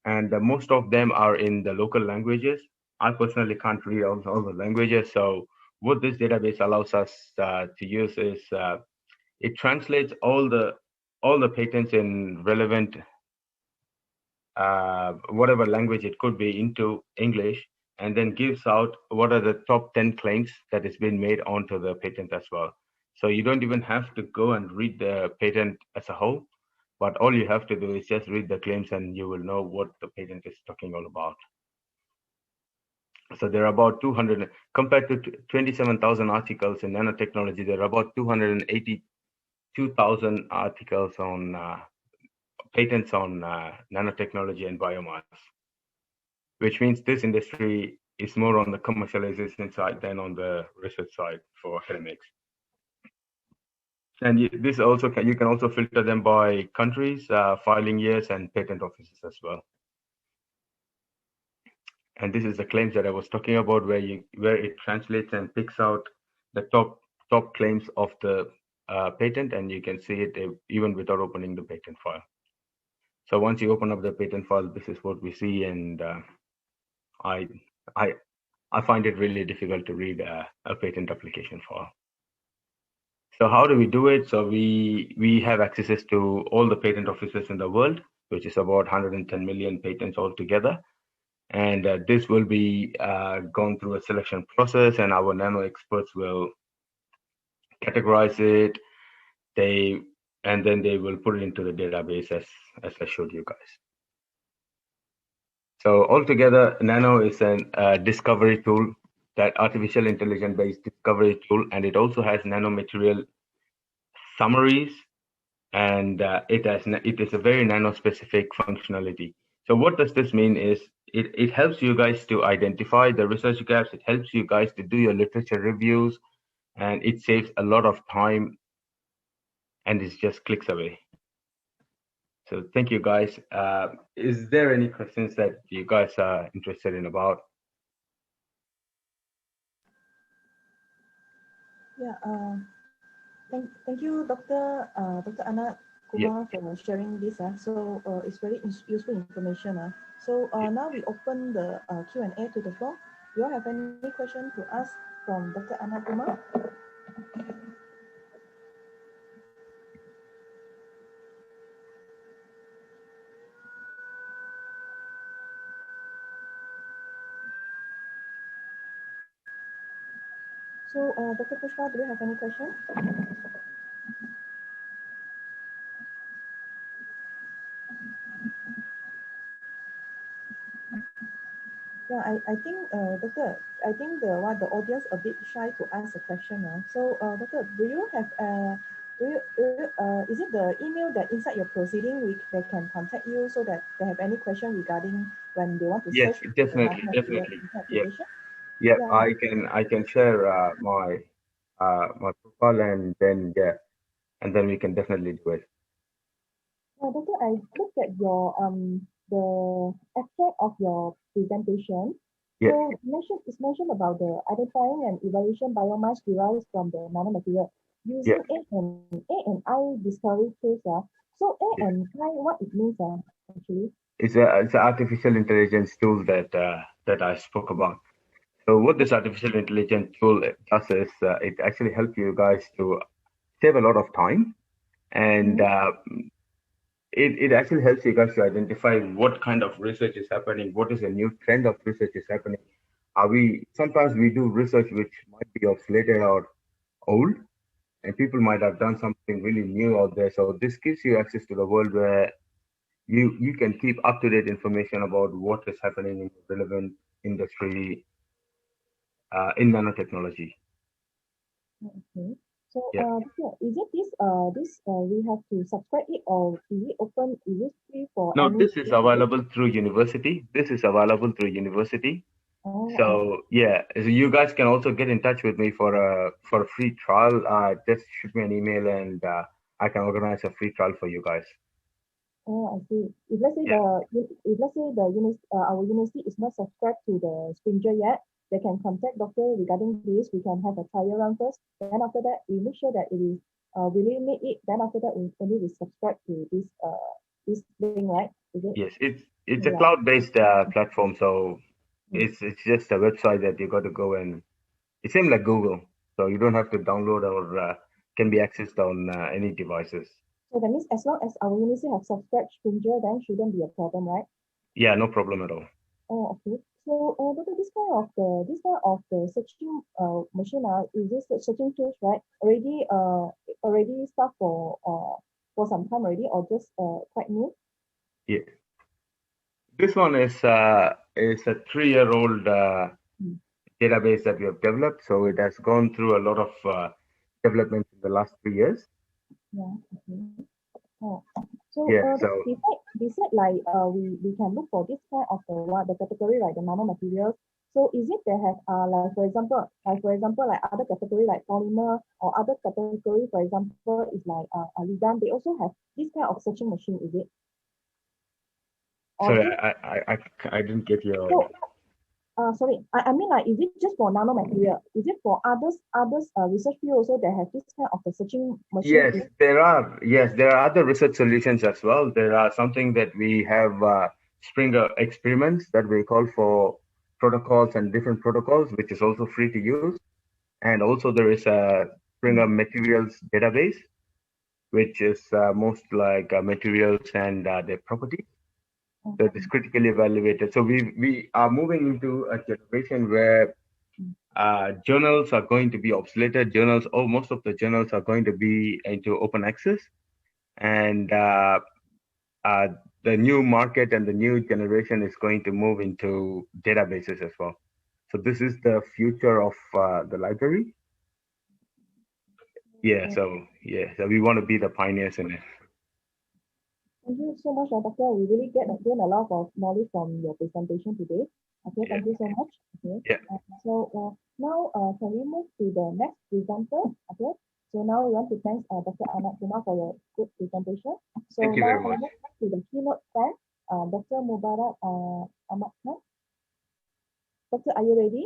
and most of them are in the local languages. I personally can't read all the languages. So what this database allows us to use is it translates all the patents in relevant whatever language it could be into English, and then gives out what are the top 10 claims that has been made onto the patent as well. So you don't even have to go and read the patent as a whole, but all you have to do is just read the claims and you will know what the patent is talking all about. So there are about 200, compared to 27,000 articles in nanotechnology, there are about 282,000 articles on patents on nanotechnology and biomass, which means this industry is more on the commercialization side than on the research side for academics. And this also you can also filter them by countries, filing years, and patent offices as well. And this is the claims that I was talking about, where it translates and picks out the top claims of the patent, and you can see it even without opening the patent file. So once you open up the patent file, this is what we see, and I find it really difficult to read a patent application file. So how do we do it? So we have access to all the patent offices in the world, which is about 110 million patents altogether. And this will be gone through a selection process, and our nano experts will categorize it. And then they will put it into the database as I showed you guys. So altogether, Nano is a discovery tool, that artificial intelligence-based discovery tool, and it also has nanomaterial summaries, and it is a very nano-specific functionality. So what does this mean is it helps you guys to identify the research gaps. It helps you guys to do your literature reviews. and it saves a lot of time, and it's just clicks away. So thank you, guys. Is there any questions that you guys are interested in about? Yeah. Thank you, Dr. Ahmad Kumar, for sharing this. So it's very useful information. So now we open the Q&A to the floor. Do you all have any question to ask from Dr. Ahmad Kumar? So Dr. Pushpa, do you have any question? Yeah, I think, Doctor, I think the audience a bit shy to ask a question. So, Doctor, do you have is it the email that inside your proceeding they can contact you so that they have any question regarding when they want to Yes, search definitely. Yep. Yeah, I can share my my profile, and then and then we can definitely do it. Doctor, I looked at your the abstract of your presentation. Yeah. So it's mentioned about the identifying and evaluation biomass derived from the nanomaterial using A and I discovery tools. So A&I, what it means actually? It's an artificial intelligence tool that that I spoke about. So what this artificial intelligence tool does is it actually helps you guys to save a lot of time, and it actually helps you guys to identify what kind of research is happening, what is a new trend of research is happening. Sometimes we do research which might be obsoleted or old, and people might have done something really new out there. So this gives you access to the world where you can keep up to date information about what is happening in the relevant industry in nanotechnology. Okay. So is it this we have to subscribe it, or is it open? Is it free for? No, this is available through university. So yeah, so you guys can also get in touch with me for a free trial. Just shoot me an email, and I can organize a free trial for you guys. Oh, I see. If let's say our university is not subscribed to the Springer yet, they can contact doctor regarding this. We can have a trial run first. Then after that, we make sure that it is we really need it. Then after that, we subscribe to this thing, right? Is it? Yes, it's a cloud-based platform, so it's just a website that you got to go, and it's same like Google, so you don't have to download or can be accessed on any devices. So that means as long as our university have subscribed Springer, then shouldn't be a problem, right? Yeah, no problem at all. Oh, okay. So, Doctor, this kind of the searching machine, is this searching tools, right? Already stuff for some time already, or just quite new? Yeah. This one is a 3-year-old database that we have developed, so it has gone through a lot of development in the last 3 years. Yeah. Okay. Oh. So, beside like we can look for this kind of the category like the nanomaterials. So is it they have like for example like other category like polymer, or other category for example is like ligand, they also have this kind of searching machine, is it? Sorry, I didn't get your. Sorry, I mean like, is it just for nanomaterial? Is it for others research field also that have this kind of the searching machine? Yes, there are. Yes, there are other research solutions as well. There are something that we have Springer experiments that we call for protocols and different protocols, which is also free to use. And also there is a Springer materials database, which is most like materials and their properties. So it is critically evaluated. So we are moving into a generation where journals are going to be obsoleted. Most of the journals are going to be into open access, and the new market and the new generation is going to move into databases as well. So this is the future of the library. Yeah. So we want to be the pioneers in it. Thank you so much, Doctor. We really gain a lot of knowledge from your presentation today. Okay, thank you so much. Okay. Yeah. So Now, can we move to the next presenter? Okay. So now we want to thank Dr. Ahmad for your good presentation. So Thank you now very we much. move to the keynote 10. Dr. Mubarak Ahmad. Doctor, are you ready?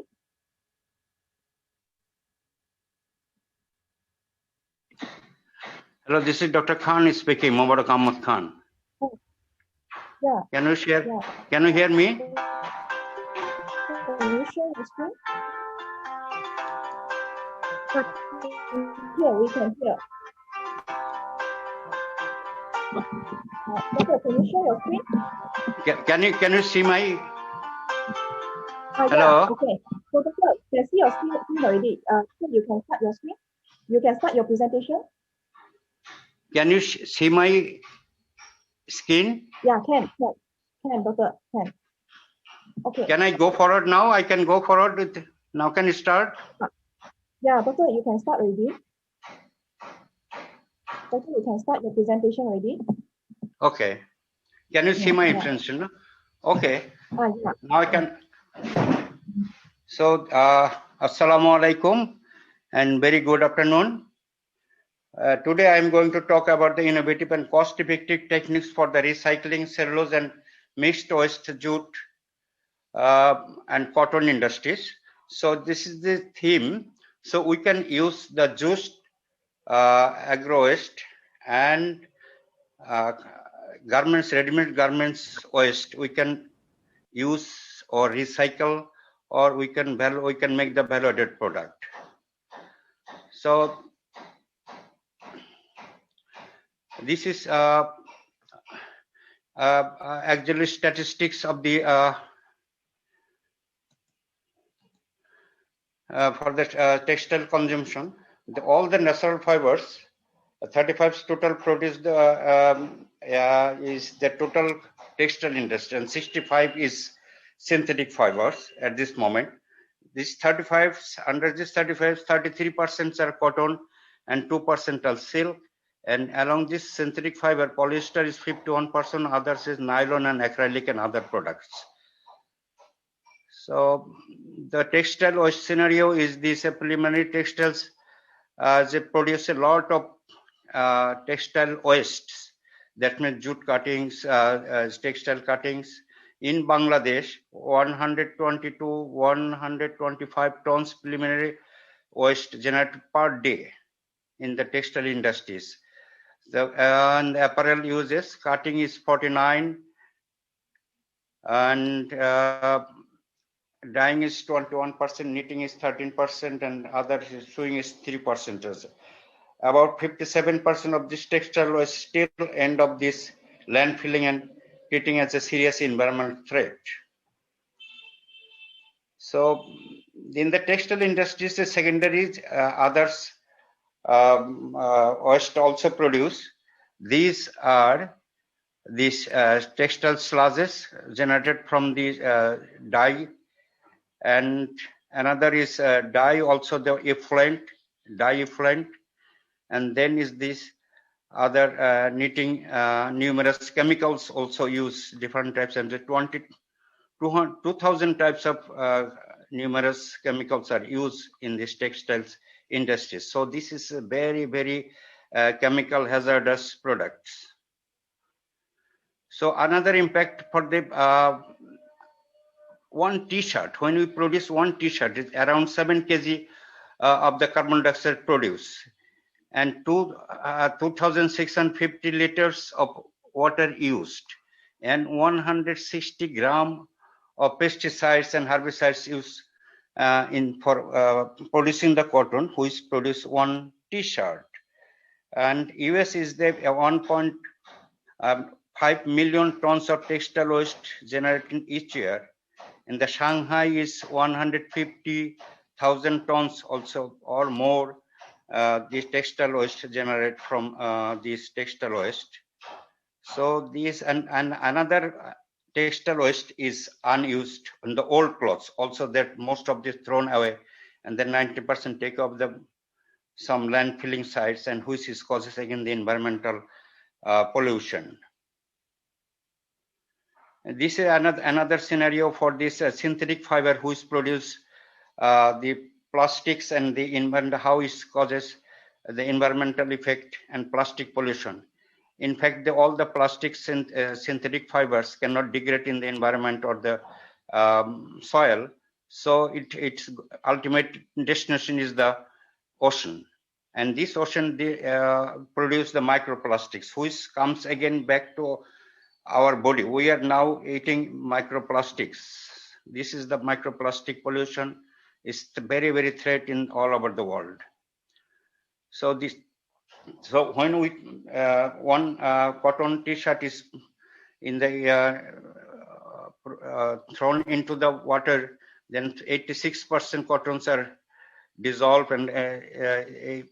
Hello, this is Dr. Khan speaking, Mubarak Ahmad Khan. Oh, yeah. Can you share? Yeah. Can you hear me? Can you share your screen? Here, we can hear. Doctor, can you share your screen? Can you see my? Hello. Yeah, okay. So doctor, you can see your screen already. So you can start your screen. You can start your presentation. Can you see my screen? Yeah, can, doctor, can. Okay. Can I go forward now? I can go forward with. Now can you start? Yeah, doctor, you can start already. Doctor, you can start your presentation already. Okay. Can you see my presentation? Okay. Yeah. Now I can. So, Assalamu alaikum and very good afternoon. Today I am going to talk about the innovative and cost-effective techniques for the recycling cellulose and mixed waste jute and cotton industries. So this is the theme. So we can use the juiced agro waste and garments, ready-made garments waste. We can use or recycle, or we can make the value-added product. So this is actually statistics of the for the textile consumption. All the natural fibers, 35 total produced is the total textile industry, and 65 is synthetic fibers at this moment. This 35, under this 35, 33% are cotton and 2% are silk. And along this synthetic fiber, polyester is 51%, others is nylon and acrylic and other products. So the textile waste scenario is these preliminary textiles. They produce a lot of textile wastes. That means jute cuttings, textile cuttings. In Bangladesh, 120 to 125 tons preliminary waste generated per day in the textile industries. And the apparel uses, cutting is 49, and dyeing is 21%, knitting is 13%, and other sewing is 3%. About 57% of this textile waste still end up this landfilling and treating as a serious environmental threat. So in the textile industries, the secondaries, others waste also produce. These are these textile sludges generated from the dye, and another is dye, also the effluent, dye effluent, and then is this other knitting, numerous chemicals also use different types, and the 2,000 types of numerous chemicals are used in this textiles industry. So this is a very, very chemical hazardous products. So another impact for the one t-shirt, when we produce one t-shirt, it's around 7 kg of the carbon dioxide produced, and 2,650 liters of water used, and 160 gram of pesticides and herbicides used for producing the cotton, which produce one t-shirt. And US is the 1.5 million tons of textile waste generated each year. In the Shanghai is 150,000 tons also or more. This textile waste generate from this textile waste. So this and another textile waste is unused in the old clothes. Also, that most of this thrown away, and then 90% take up the some landfilling sites, and which is causes again the environmental pollution. And this is another scenario for this synthetic fiber, which produce the plastics and the environment, how it causes the environmental effect and plastic pollution. In fact, all the plastics and synthetic fibers cannot degrade in the environment or the soil. So its ultimate destination is the ocean. And this ocean produce the microplastics, which comes again back to our body. We are now eating microplastics. This is the microplastic pollution. It's very, very threat in all over the world. So when we one cotton T-shirt is in the thrown into the water, then 86% cottons are dissolved, and 83%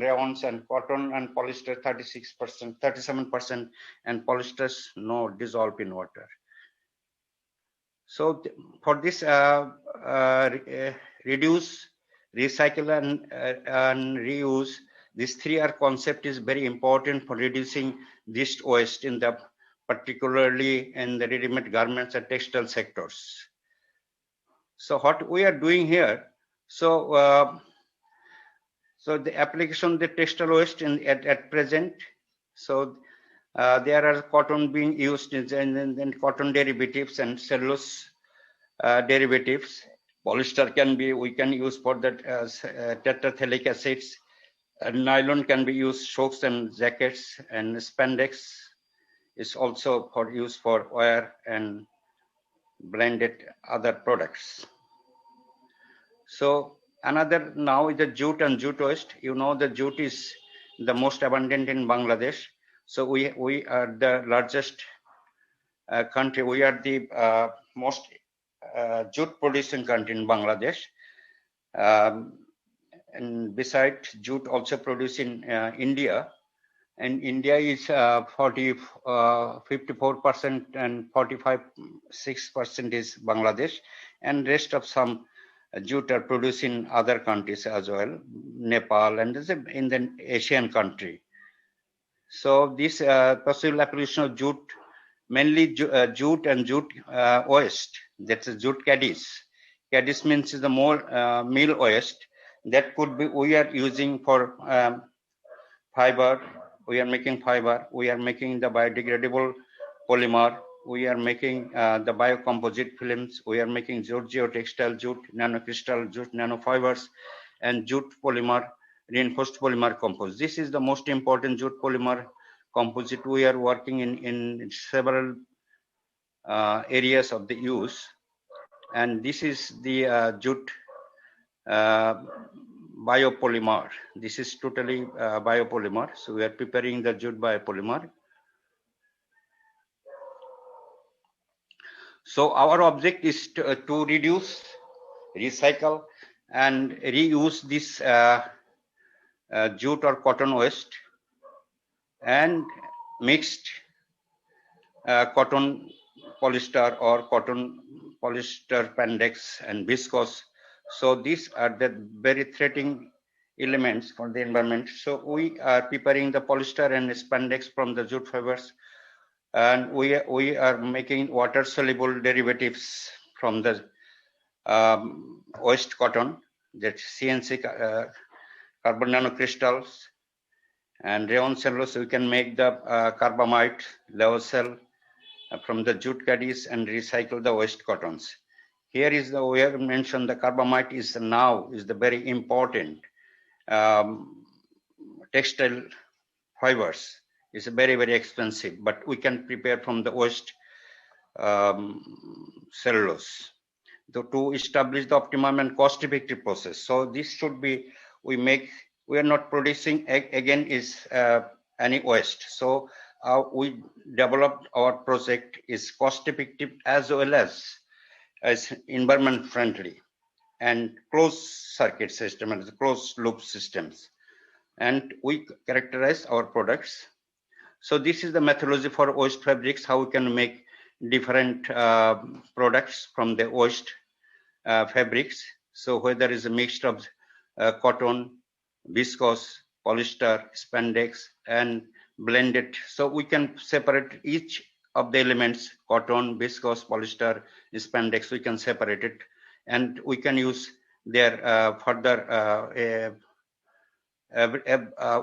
rayons, and cotton and polyester 36%, 37%, and polyesters no dissolve in water. So for this reduce, recycle, and reuse, these 3R concept is very important for reducing this waste in the particularly in the ready-made garments and textile sectors. So what we are doing here, so the application of the textile waste at present, so there are cotton being used in cotton derivatives and cellulose derivatives. Polyester we can use for that tetraphthalic acids. Nylon can be used shorts and jackets, and spandex is also for use for wire and blended other products. So another now is the jute and jute waste. You know, the jute is the most abundant in Bangladesh. So we are the largest country. We are the most jute producing country in Bangladesh. And besides, jute also produced in India. And India is 54% and 45.6% is Bangladesh, and rest of some jute are produced in other countries as well, Nepal, and in the Asian country. So this possible application of jute, mainly jute and jute waste, that's jute caddies. Caddies means is the more meal waste that could be we are using for fiber. We are making fiber. We are making the biodegradable polymer. We are making the biocomposite films. We are making jute geotextile, jute nanocrystal, jute nanofibers, and jute polymer, reinforced polymer composite. This is the most important jute polymer composite. We are working in several areas of the use, and this is the jute biopolymer. This is totally biopolymer. So we are preparing the jute biopolymer. So our object is to reduce, recycle, and reuse this jute or cotton waste and mixed cotton polyester or cotton polyester spandex and viscose. So these are the very threatening elements for the environment. So we are preparing the polyester and spandex from the jute fibers, and we are making water soluble derivatives from the waste cotton, that's CNC carbon nanocrystals, and rayon cellulose. We can make the carbamide, lyocell from the jute caddies and recycle the waste cottons. Here is the we have mentioned the carbamide is now the very important textile fibers. It's very, very expensive, but we can prepare from the waste cellulose to establish the optimum and cost-effective process. So this should be we are not producing again is any waste. So we developed our project is cost-effective as well as environment friendly and closed circuit system and closed loop systems, and we characterize our products. So this is the methodology for waste fabrics, how we can make different products from the waste fabrics. So whether is a mixture of cotton, viscose, polyester, spandex, and blended. So we can separate each of the elements, cotton, viscose, polyester, spandex, we can separate it, and we can use there further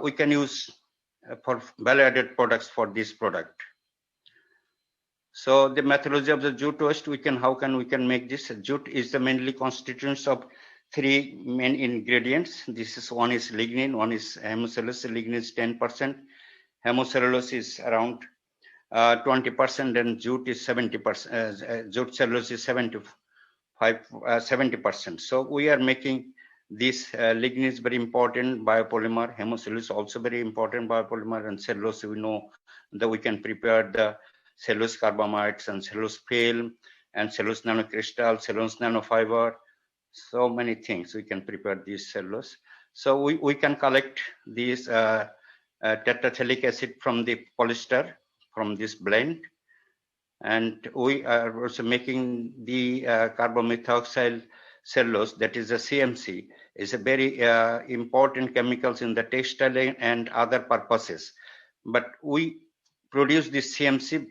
we can use for value-added products for this product. So the methodology of the jute waste, how can we make this? Jute is the mainly constituents of 3 main ingredients. One is lignin, one is hemicellulose. Lignin is 10%, hemicellulose is around 20%, and jute is 70%. Jute cellulose is 70%. So we are making this. Lignin is very important biopolymer. Hemicellulose also very important biopolymer, and cellulose we know that we can prepare the cellulose carbamides and cellulose film and cellulose nanocrystal, cellulose nanofiber. So many things we can prepare this cellulose. So we can collect these tetracyclic acid from the polyester from this blend, and we are also making the carbomethoxyl cellulose, that is a CMC, is a very important chemicals in the textile and other purposes. But we produce this CMC.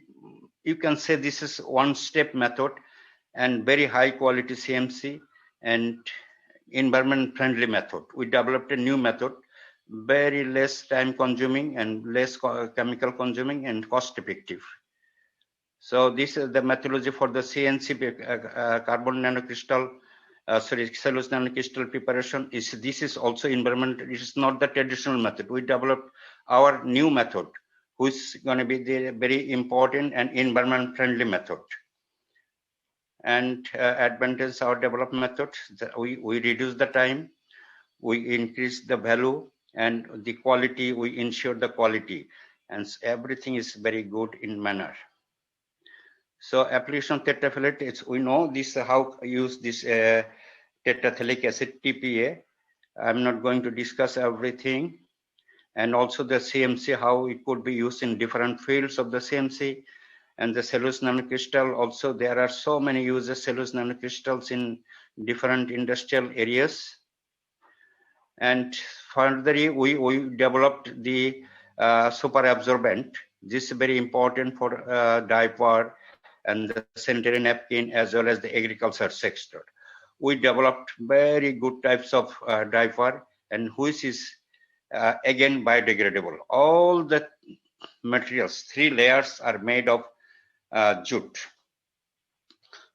You can say this is one-step method and very high quality CMC and environment friendly method. We developed a new method, very less time consuming and less chemical consuming and cost effective. So this is the methodology for the CNC carbon nanocrystal, cellulose nanocrystal preparation. This is also environment. It is not the traditional method. We developed our new method, which is going to be the very important and environment friendly method. And advantage our developed method, we reduce the time, we increase the value, and the quality, we ensure the quality, and everything is very good in manner. So application of tetrafilate, we know this how use this tetracyclic acid TPA. I'm not going to discuss everything. And also the CMC, how it could be used in different fields of the CMC. And the cellulose nanocrystal, also there are so many uses cellulose nanocrystals in different industrial areas. And further, we developed the super absorbent. This is very important for diaper and the sanitary napkin as well as the agriculture sector. We developed very good types of diaper, and which is again biodegradable. All the materials, 3 layers are made of jute.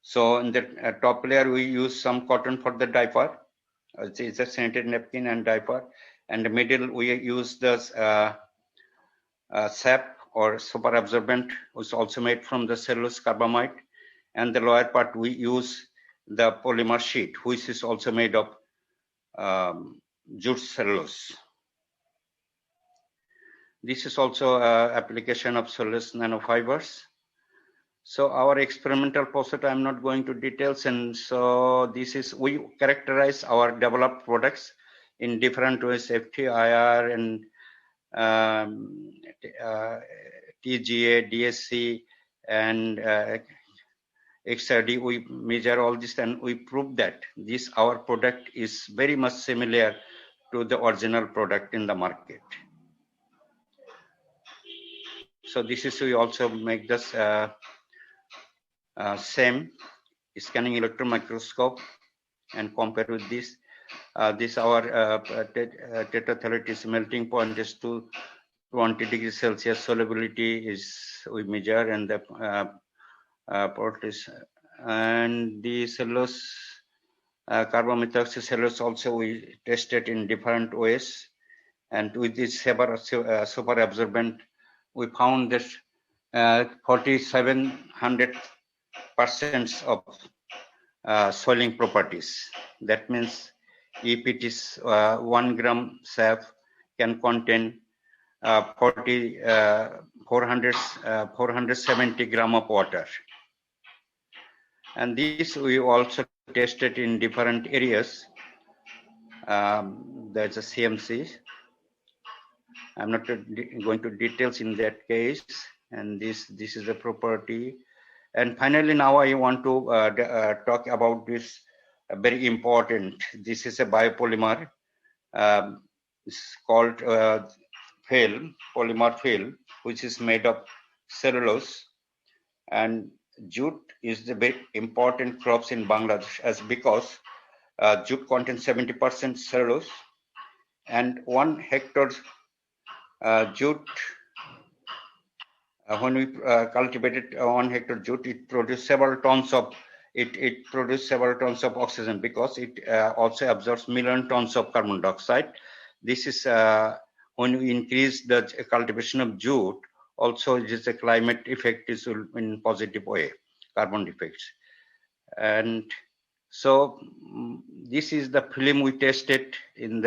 So in the top layer we use some cotton for the diaper. It's a sanitary napkin and diaper. And the middle we use the sap or super absorbent, which is also made from the cellulose carbamide. And the lower part we use the polymer sheet, which is also made of jute cellulose. This is also application of cellulose nanofibers. So our experimental process, I'm not going to details, and so this is, we characterize our developed products in different ways, FTIR and TGA, DSC, and XRD. We measure all this and we prove that this our product is very much similar to the original product in the market. So this is, we also make this same scanning electron microscope and compare with this. This our tetracyclic melting point is to 20 degrees Celsius. Solubility is we measure, and the port is, and the cellulose carbomethoxyl cellulose also we tested in different ways, and with this super absorbent we found that 4,700% of soiling properties. That means if it is 1 gram sap can contain 470 gram of water. And this we also tested in different areas. There's a CMC. I'm not going to details in that case. And this is the property. And finally, now I want to talk about this very important. This is a biopolymer. It's called film, polymer film, which is made of cellulose. And jute is the very important crops in Bangladesh, as because jute contains 70% cellulose, and 1 hectare jute, when we cultivated 1 hectare jute, it produced several tons of oxygen, because it also absorbs million tons of carbon dioxide. This is when we increase the cultivation of jute, also it is a climate effect is in positive way, carbon effects. And so this is the film we tested in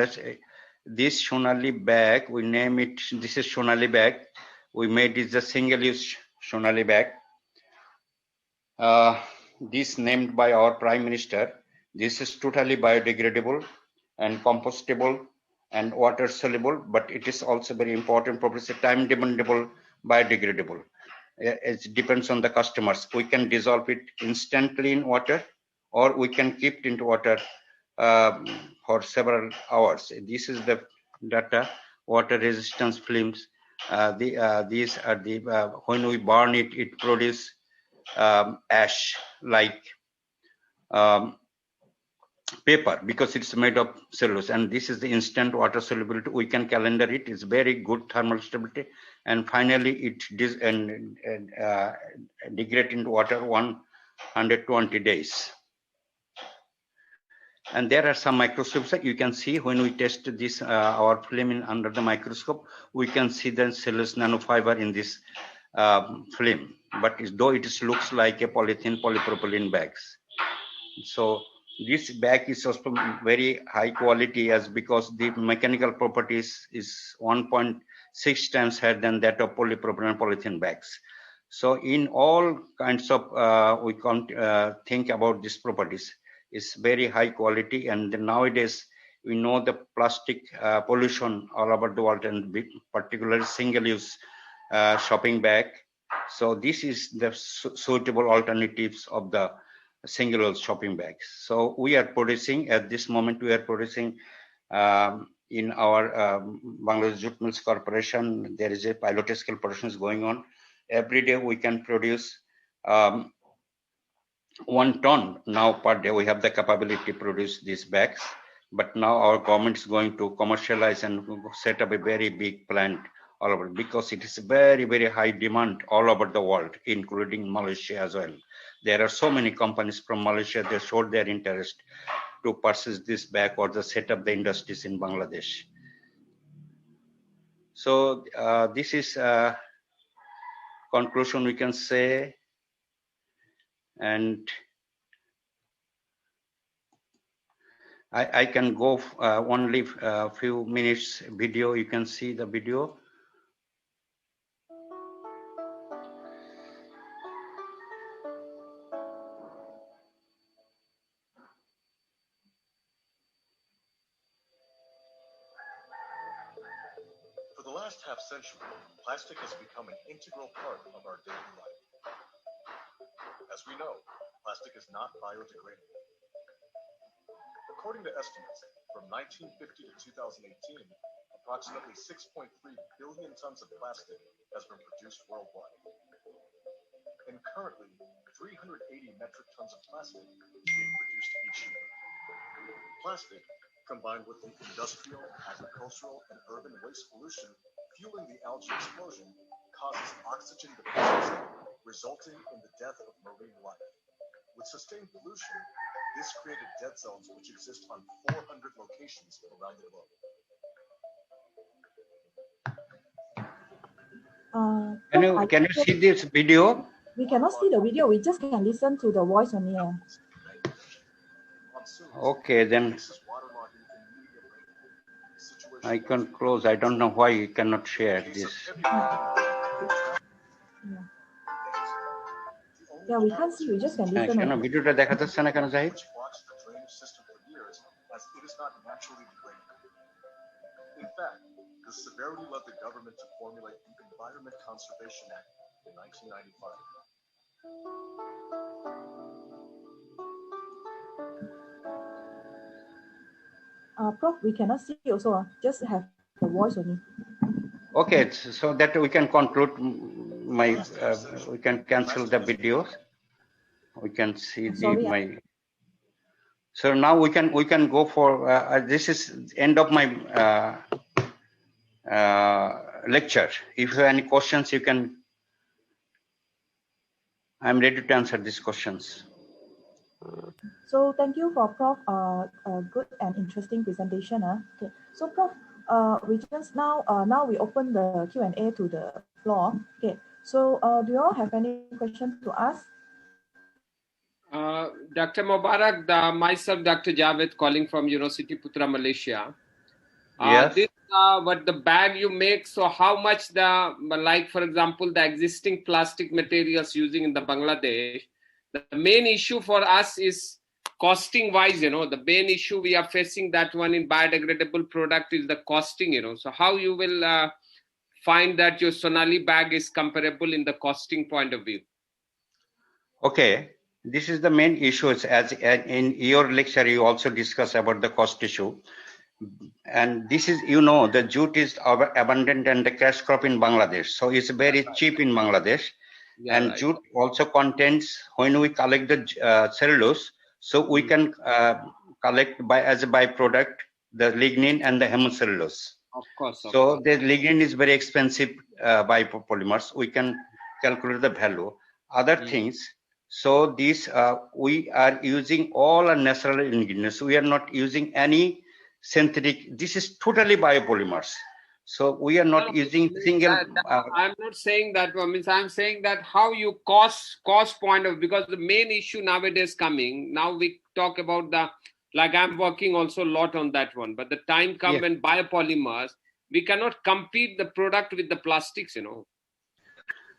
this Sonali bag. We name it, this is Sonali bag. We made it a single-use Sonali bag. This named by our Prime Minister. This is totally biodegradable and compostable and water soluble, but it is also very important property, time dependable, biodegradable. It depends on the customers. We can dissolve it instantly in water, or we can keep it into water for several hours. This is the data, water resistance films. These are the, when we burn it, it produces ash like paper, because it's made of cellulose. And this is the instant water solubility. We can calendar it. It's very good thermal stability. And finally, it degrades into water 120 days. And there are some microscopes that you can see when we test this, our film under the microscope, we can see the cellulose nanofiber in this film. But though it looks like a polypropylene bags. So this bag is also very high quality, as because the mechanical properties is 1.6 times higher than that of polypropylene polythene bags. So in all kinds of, we can't think about these properties. It's very high quality, and nowadays we know the plastic pollution all over the world, and particularly single-use shopping bag. So this is the suitable alternatives of the single-use shopping bags. So we are producing, at this moment, we are producing in our Bangladesh Jute Mills Corporation. There is a pilot scale production is going on. Every day we can produce 1 ton now per day. We have the capability to produce these bags, but now our government is going to commercialize and set up a very big plant all over, because it is very, very high demand all over the world, including Malaysia as well. There are so many companies from Malaysia, they showed their interest to purchase this bag or to set up the industries in Bangladesh. So this is conclusion we can say. And I can go only a few minutes video. You can see the video. For the last half-century, plastic has become an integral part of our daily life. As we know, plastic is not biodegradable. According to estimates, from 1950 to 2018, approximately 6.3 billion tons of plastic has been produced worldwide. And currently, 380 metric tons of plastic is being produced each year. Plastic, combined with the industrial, agricultural, and urban waste pollution fueling the algae explosion, causes oxygen deficiency, resulting in the death of marine life. With sustained pollution, this created dead zones which exist on 400 locations around the globe. Can you see this video? We cannot see the video. We just can listen to the voice only. Okay, then I can close. I don't know why you cannot share this. Yeah, we can't see. We just can listen. কেন ভিডিওটা দেখা যাচ্ছে না কেন Zahid? In fact, the severity led the government to formulate the Environment Conservation Act in 1995. Prof, we cannot see also. Just have the voice only. Okay, so that we can conclude my. We can cancel the videos. We can see my. So now we can go for this is end of my lecture. If you have any questions, you can. I'm ready to answer these questions. So thank you for Prof. A good and interesting presentation. Okay. So Prof, we just now we open the Q&A to the floor. Okay. So do you all have any questions to ask? Dr. Mubarak, myself, Dr. Javed, calling from University Putra, Malaysia. Yes. This what the bag you make. So how much like for example the existing plastic materials using in the Bangladesh. The main issue for us is costing wise. The main issue we are facing that one in biodegradable product is the costing. So how you will find that your Sonali bag is comparable in the costing point of view? Okay. This is the main issue. As in your lecture, you also discuss about the cost issue. And this is, the jute is abundant and the cash crop in Bangladesh. So it's very cheap in Bangladesh. Yeah, and right. jute also contains, when we collect the cellulose, so we can collect as a byproduct the lignin and the hemicellulose. Of course. So the lignin is very expensive biopolymers. We can calculate the value. Other things, so these we are using all our natural ingredients. We are not using any synthetic. This is totally biopolymers. So we are not using single. I'm not saying that. Means I'm saying that how you cost point of, because the main issue nowadays coming. Now we talk about like I'm working also a lot on that one. But the time come when biopolymers, we cannot compete the product with the plastics.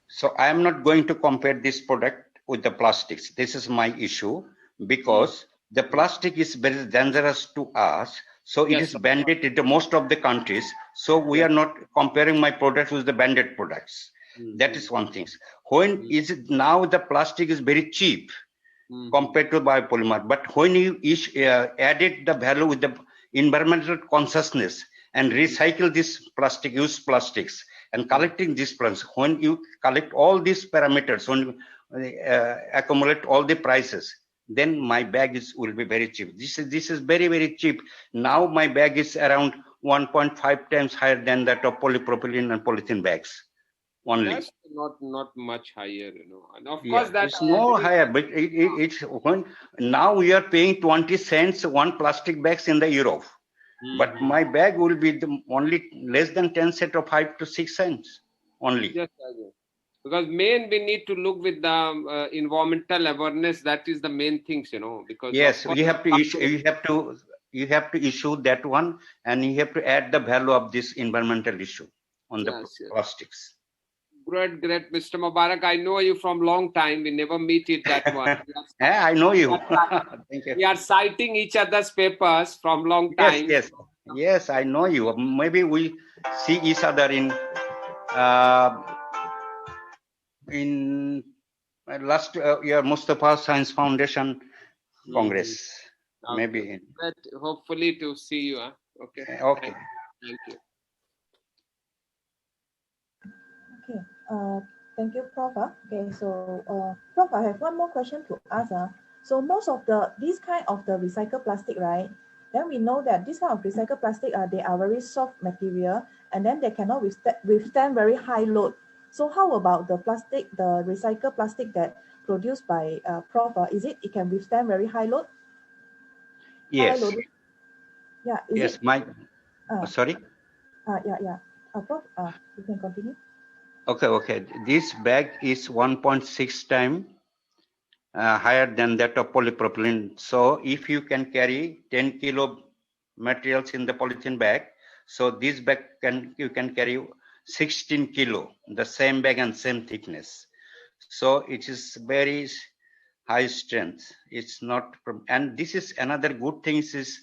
So I am not going to compare this product with the plastics. This is my issue, because the plastic is very dangerous to us. So it is banned in most of the countries. So we are not comparing my product with the banned products. That is one thing. When is it now the plastic is very cheap compared to biopolymer, but when you added the value with the environmental consciousness and recycle this plastic, used plastics, and collecting these plants, when you collect all these parameters, when you accumulate all the prices, then my bag will be very cheap. This is very, very cheap. Now my bag is around 1.5 times higher than that of polypropylene and polythene bags. Only. That's not much higher, And of course, that's no higher, but it's when now we are paying 20 cents one plastic bags in the Europe. But my bag will be only less than 10 cents or 5 to 6 cents only. Yes, because main we need to look with the environmental awareness. That is the main things, Because yes, you have to issue. You have to issue that one, and you have to add the value of this environmental issue on the plastics. Great, Mr. Mubarak. I know you from long time. We never meet it that one. Yeah, I know you. Thank you. We are citing each other's papers from long time. Yes, I know you. Maybe we see each other in last year Mustafa Science Foundation Congress. Maybe. But hopefully to see you. Okay. Okay. Thank you. Okay. Thank you, Prof. Okay, so Prof, I have one more question to ask. So most of this kind of the recycled plastic, right? Then we know that this kind of recycled plastic, they are very soft material, and then they cannot withstand very high load. So how about the recycled plastic that produced by Prof? It can withstand very high load? Yes. High load? Yeah. Yes. Sorry. Yeah. Prof, you can continue. Okay. This bag is 1.6 times higher than that of polypropylene. So if you can carry 10 kilo materials in the polythene bag, so this bag you can carry 16 kilo, the same bag and same thickness. So it is very high strength. It's not, and this is another good thing is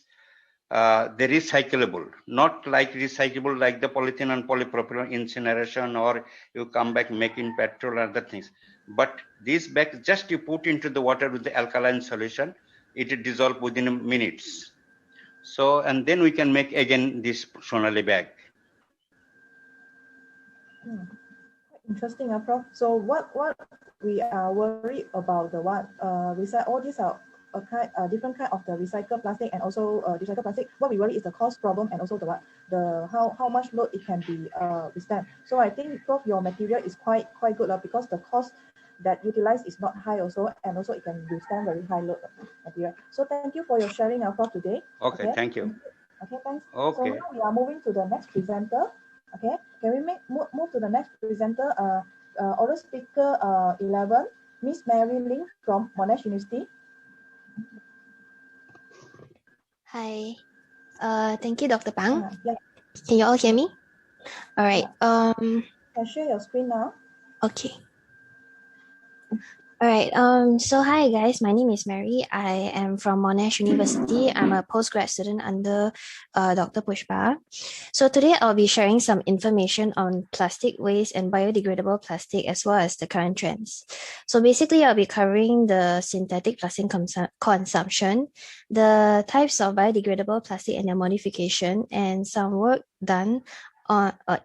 the recyclable, not like recyclable like the polythene and polypropylene incineration, or you come back making petrol or other things. But these bags, just you put into the water with the alkaline solution, it dissolves within minutes. So, and then we can make again this Sonali bag. Interesting, Prof. So what we are worried about all these are different kind of the recycled plastic and also recycled plastic, what we worry is the cost problem and also how much load it can be withstand. So I think Prof, your material is quite good because the cost that utilized is not high also, and also it can withstand very high load material. So thank you for your sharing, Prof, today. Okay, thank you. Okay, thanks. Okay. So now we are moving to the next presenter. Okay, can we move to the next presenter? Oral speaker 11, Miss Mary Ling from Monash University. Hi. Thank you, Dr. Pang. Yeah. Can you all hear me? All right. Can share your screen now. Okay. All right. So hi guys, my name is Mary. I am from Monash University. I'm a postgrad student under Dr. Pushpa. So today I'll be sharing some information on plastic waste and biodegradable plastic as well as the current trends. So basically I'll be covering the synthetic plastic consumption, the types of biodegradable plastic and their modification, and some work done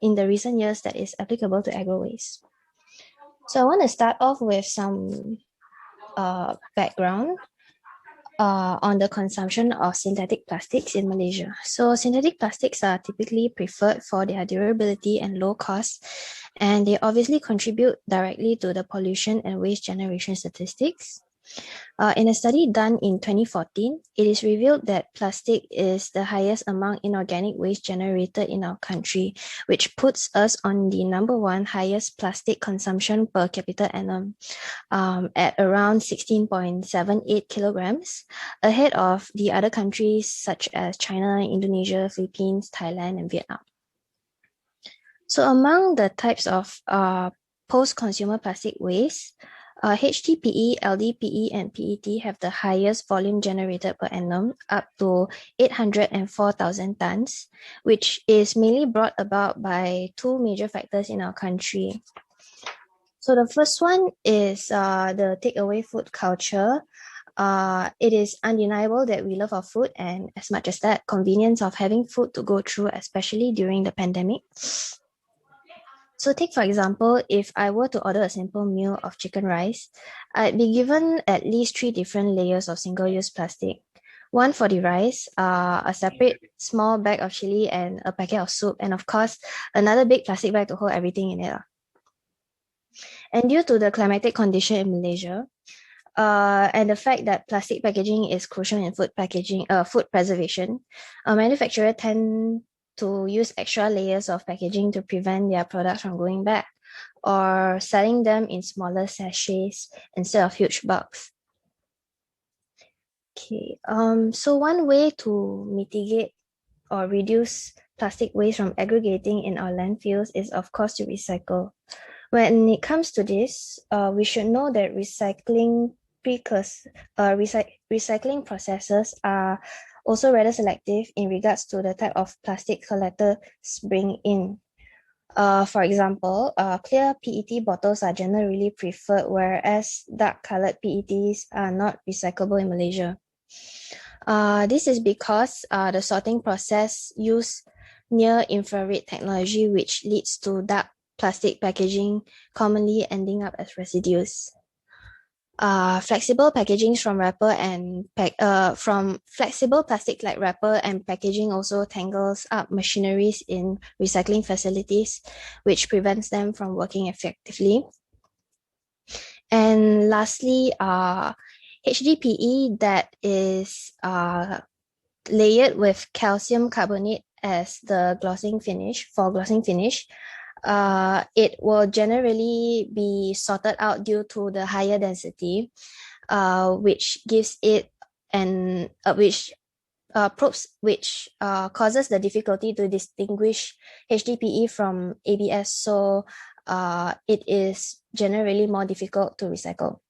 in the recent years that is applicable to agro waste. So I want to start off with some background on the consumption of synthetic plastics in Malaysia. So synthetic plastics are typically preferred for their durability and low cost, and they obviously contribute directly to the pollution and waste generation statistics. In a study done in 2014, it is revealed that plastic is the highest among inorganic waste generated in our country, which puts us on the #1 highest plastic consumption per capita annum at around 16.78 kilograms, ahead of the other countries such as China, Indonesia, Philippines, Thailand, and Vietnam. So among the types of post-consumer plastic waste, HDPE, LDPE, and PET have the highest volume generated per annum, up to 804,000 tons, which is mainly brought about by two major factors in our country. So the first one is the takeaway food culture. It is undeniable that we love our food, and as much as that, convenience of having food to go through, especially during the pandemic. So take, for example, if I were to order a simple meal of chicken rice, I'd be given at least 3 different layers of single-use plastic. One for the rice, a separate small bag of chili and a packet of soup, and of course, another big plastic bag to hold everything in it. And due to the climatic condition in Malaysia, and the fact that plastic packaging is crucial in food preservation, manufacturers tend to use extra layers of packaging to prevent their products from going bad, or selling them in smaller sachets instead of huge bulks. Okay, so one way to mitigate or reduce plastic waste from aggregating in our landfills is, of course, to recycle. When it comes to this, we should know that recycling processes are also rather selective in regards to the type of plastic collectors bring in. For example, clear PET bottles are generally preferred, whereas dark-colored PETs are not recyclable in Malaysia. This is because the sorting process uses near-infrared technology, which leads to dark plastic packaging, commonly ending up as residues. Flexible packaging from flexible plastic like wrapper and packaging also tangles up machineries in recycling facilities, which prevents them from working effectively. And lastly, HDPE that is layered with calcium carbonate as the glossing finish. It will generally be sorted out due to the higher density, which gives it causes the difficulty to distinguish HDPE from ABS. So it is generally more difficult to recycle.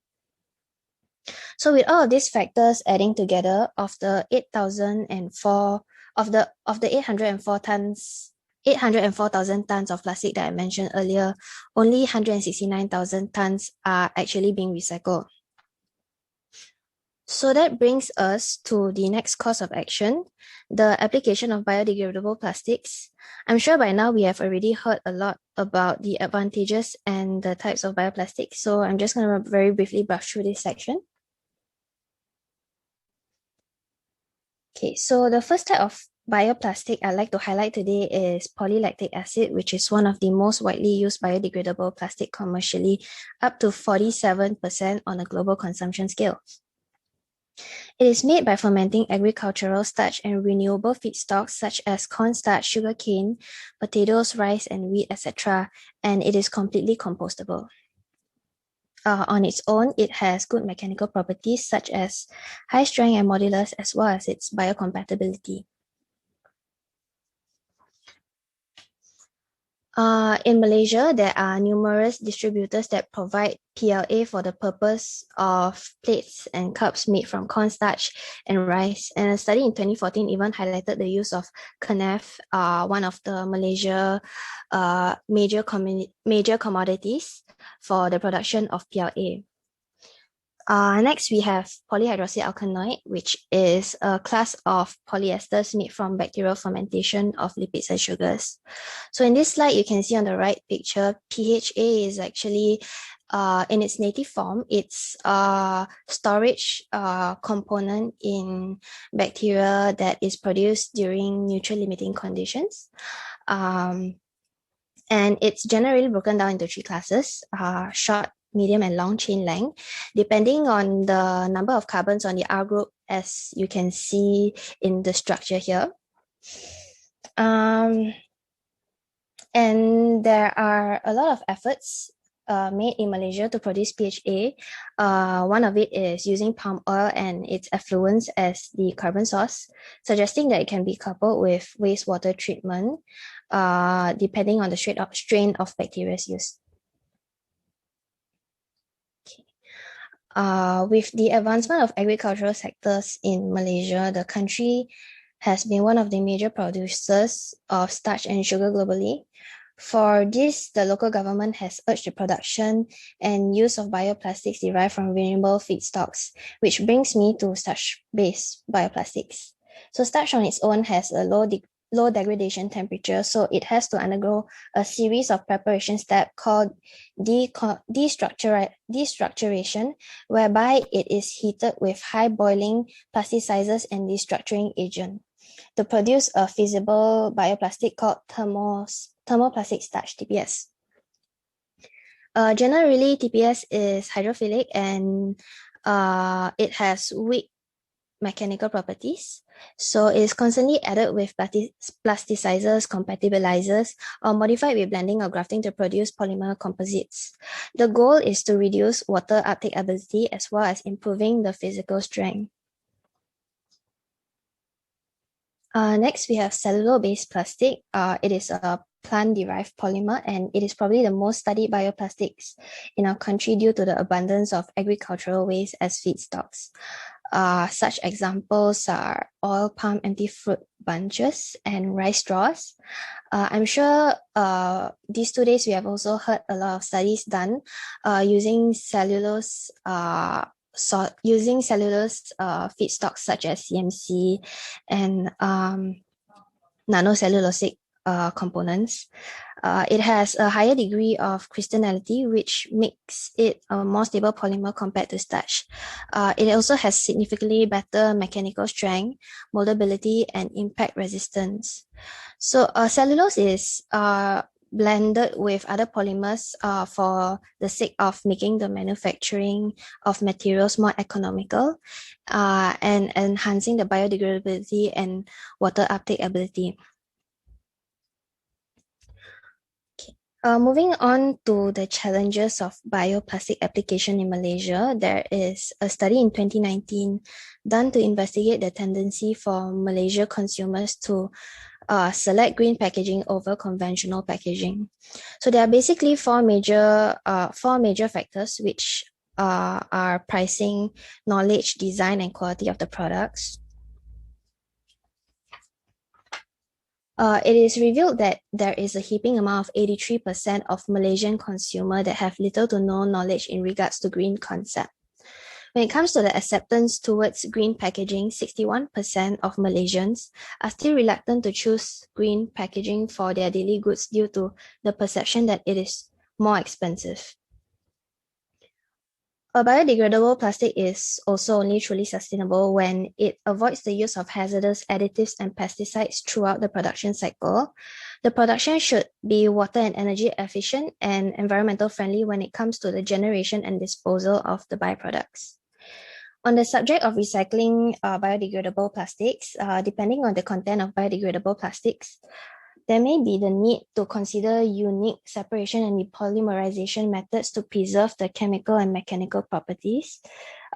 So with all of these factors adding together, of the 804,000 tons of plastic that I mentioned earlier, only 169,000 tons are actually being recycled. So that brings us to the next course of action, the application of biodegradable plastics. I'm sure by now we have already heard a lot about the advantages and the types of bioplastics, so I'm just going to very briefly brush through this section. Okay, so the first type of bioplastic I'd like to highlight today is polylactic acid, which is one of the most widely used biodegradable plastic commercially, up to 47% on a global consumption scale. It is made by fermenting agricultural starch and renewable feedstocks such as cornstarch, sugarcane, potatoes, rice, and wheat, etc., and it is completely compostable. On its own, it has good mechanical properties such as high strength and modulus, as well as its biocompatibility. In Malaysia, there are numerous distributors that provide PLA for the purpose of plates and cups made from cornstarch and rice. And a study in 2014 even highlighted the use of KNF, one of the Malaysia major commodities for the production of PLA. Next, we have Polyhydroxyalkanoid, which is a class of polyesters made from bacterial fermentation of lipids and sugars. So in this slide, you can see on the right picture, PHA is actually, in its native form, it's a storage component in bacteria that is produced during neutral limiting conditions. And it's generally broken down into three classes, short, medium, and long chain length, depending on the number of carbons on the R group, as you can see in the structure here. And there are a lot of efforts made in Malaysia to produce PHA. One of it is using palm oil and its effluents as the carbon source, suggesting that it can be coupled with wastewater treatment, depending on the strain of bacteria used. With the advancement of agricultural sectors in Malaysia, the country has been one of the major producers of starch and sugar globally. For this, the local government has urged the production and use of bioplastics derived from renewable feedstocks, which brings me to starch-based bioplastics. So starch on its own has a low degradation temperature, so it has to undergo a series of preparation steps called destructuration, whereby it is heated with high boiling plasticizers and destructuring agent to produce a feasible bioplastic called thermoplastic starch, TPS. Generally, TPS is hydrophilic and it has weak mechanical properties. So it is constantly added with plasticizers, compatibilizers, or modified with blending or grafting to produce polymer composites. The goal is to reduce water uptake ability as well as improving the physical strength. Next, we have cellular-based plastic. It is a plant-derived polymer, and it is probably the most studied bioplastics in our country due to the abundance of agricultural waste as feedstocks. Such examples are oil palm empty fruit bunches and rice straws. I'm sure these 2 days we have also heard a lot of studies done using cellulose feedstocks such as CMC and nanocellulosic components. It has a higher degree of crystallinity, which makes it a more stable polymer compared to starch. It also has significantly better mechanical strength, moldability, and impact resistance. So cellulose is blended with other polymers for the sake of making the manufacturing of materials more economical and enhancing the biodegradability and water uptake ability. Moving on to the challenges of bioplastic application in Malaysia, there is a study in 2019 done to investigate the tendency for Malaysia consumers to select green packaging over conventional packaging. So there are basically four major factors, which are pricing, knowledge, design, and quality of the products. It is revealed that there is a heaping amount of 83% of Malaysian consumers that have little to no knowledge in regards to green concept. When it comes to the acceptance towards green packaging, 61% of Malaysians are still reluctant to choose green packaging for their daily goods due to the perception that it is more expensive. A biodegradable plastic is also only truly sustainable when it avoids the use of hazardous additives and pesticides throughout the production cycle. The production should be water and energy efficient and environmental friendly when it comes to the generation and disposal of the byproducts. On the subject of recycling biodegradable plastics, depending on the content of biodegradable plastics, there may be the need to consider unique separation and depolymerization methods to preserve the chemical and mechanical properties.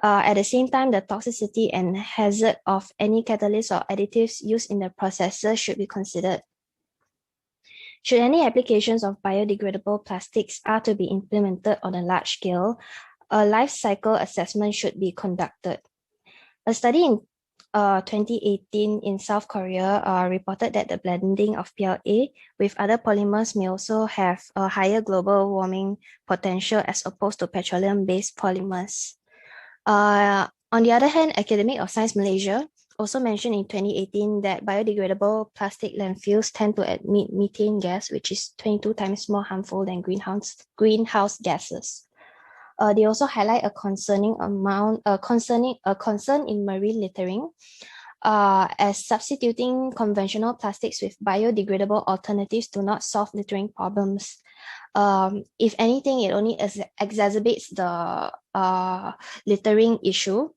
At the same time, the toxicity and hazard of any catalysts or additives used in the processes should be considered. Should any applications of biodegradable plastics are to be implemented on a large scale, a life cycle assessment should be conducted. A study in 2018 in South Korea reported that the blending of PLA with other polymers may also have a higher global warming potential as opposed to petroleum-based polymers. On the other hand, Academy of Science Malaysia also mentioned in 2018 that biodegradable plastic landfills tend to emit methane gas, which is 22 times more harmful than greenhouse gases. They also highlight a concern in marine littering, as substituting conventional plastics with biodegradable alternatives do not solve littering problems. If anything, it only exacerbates the littering issue.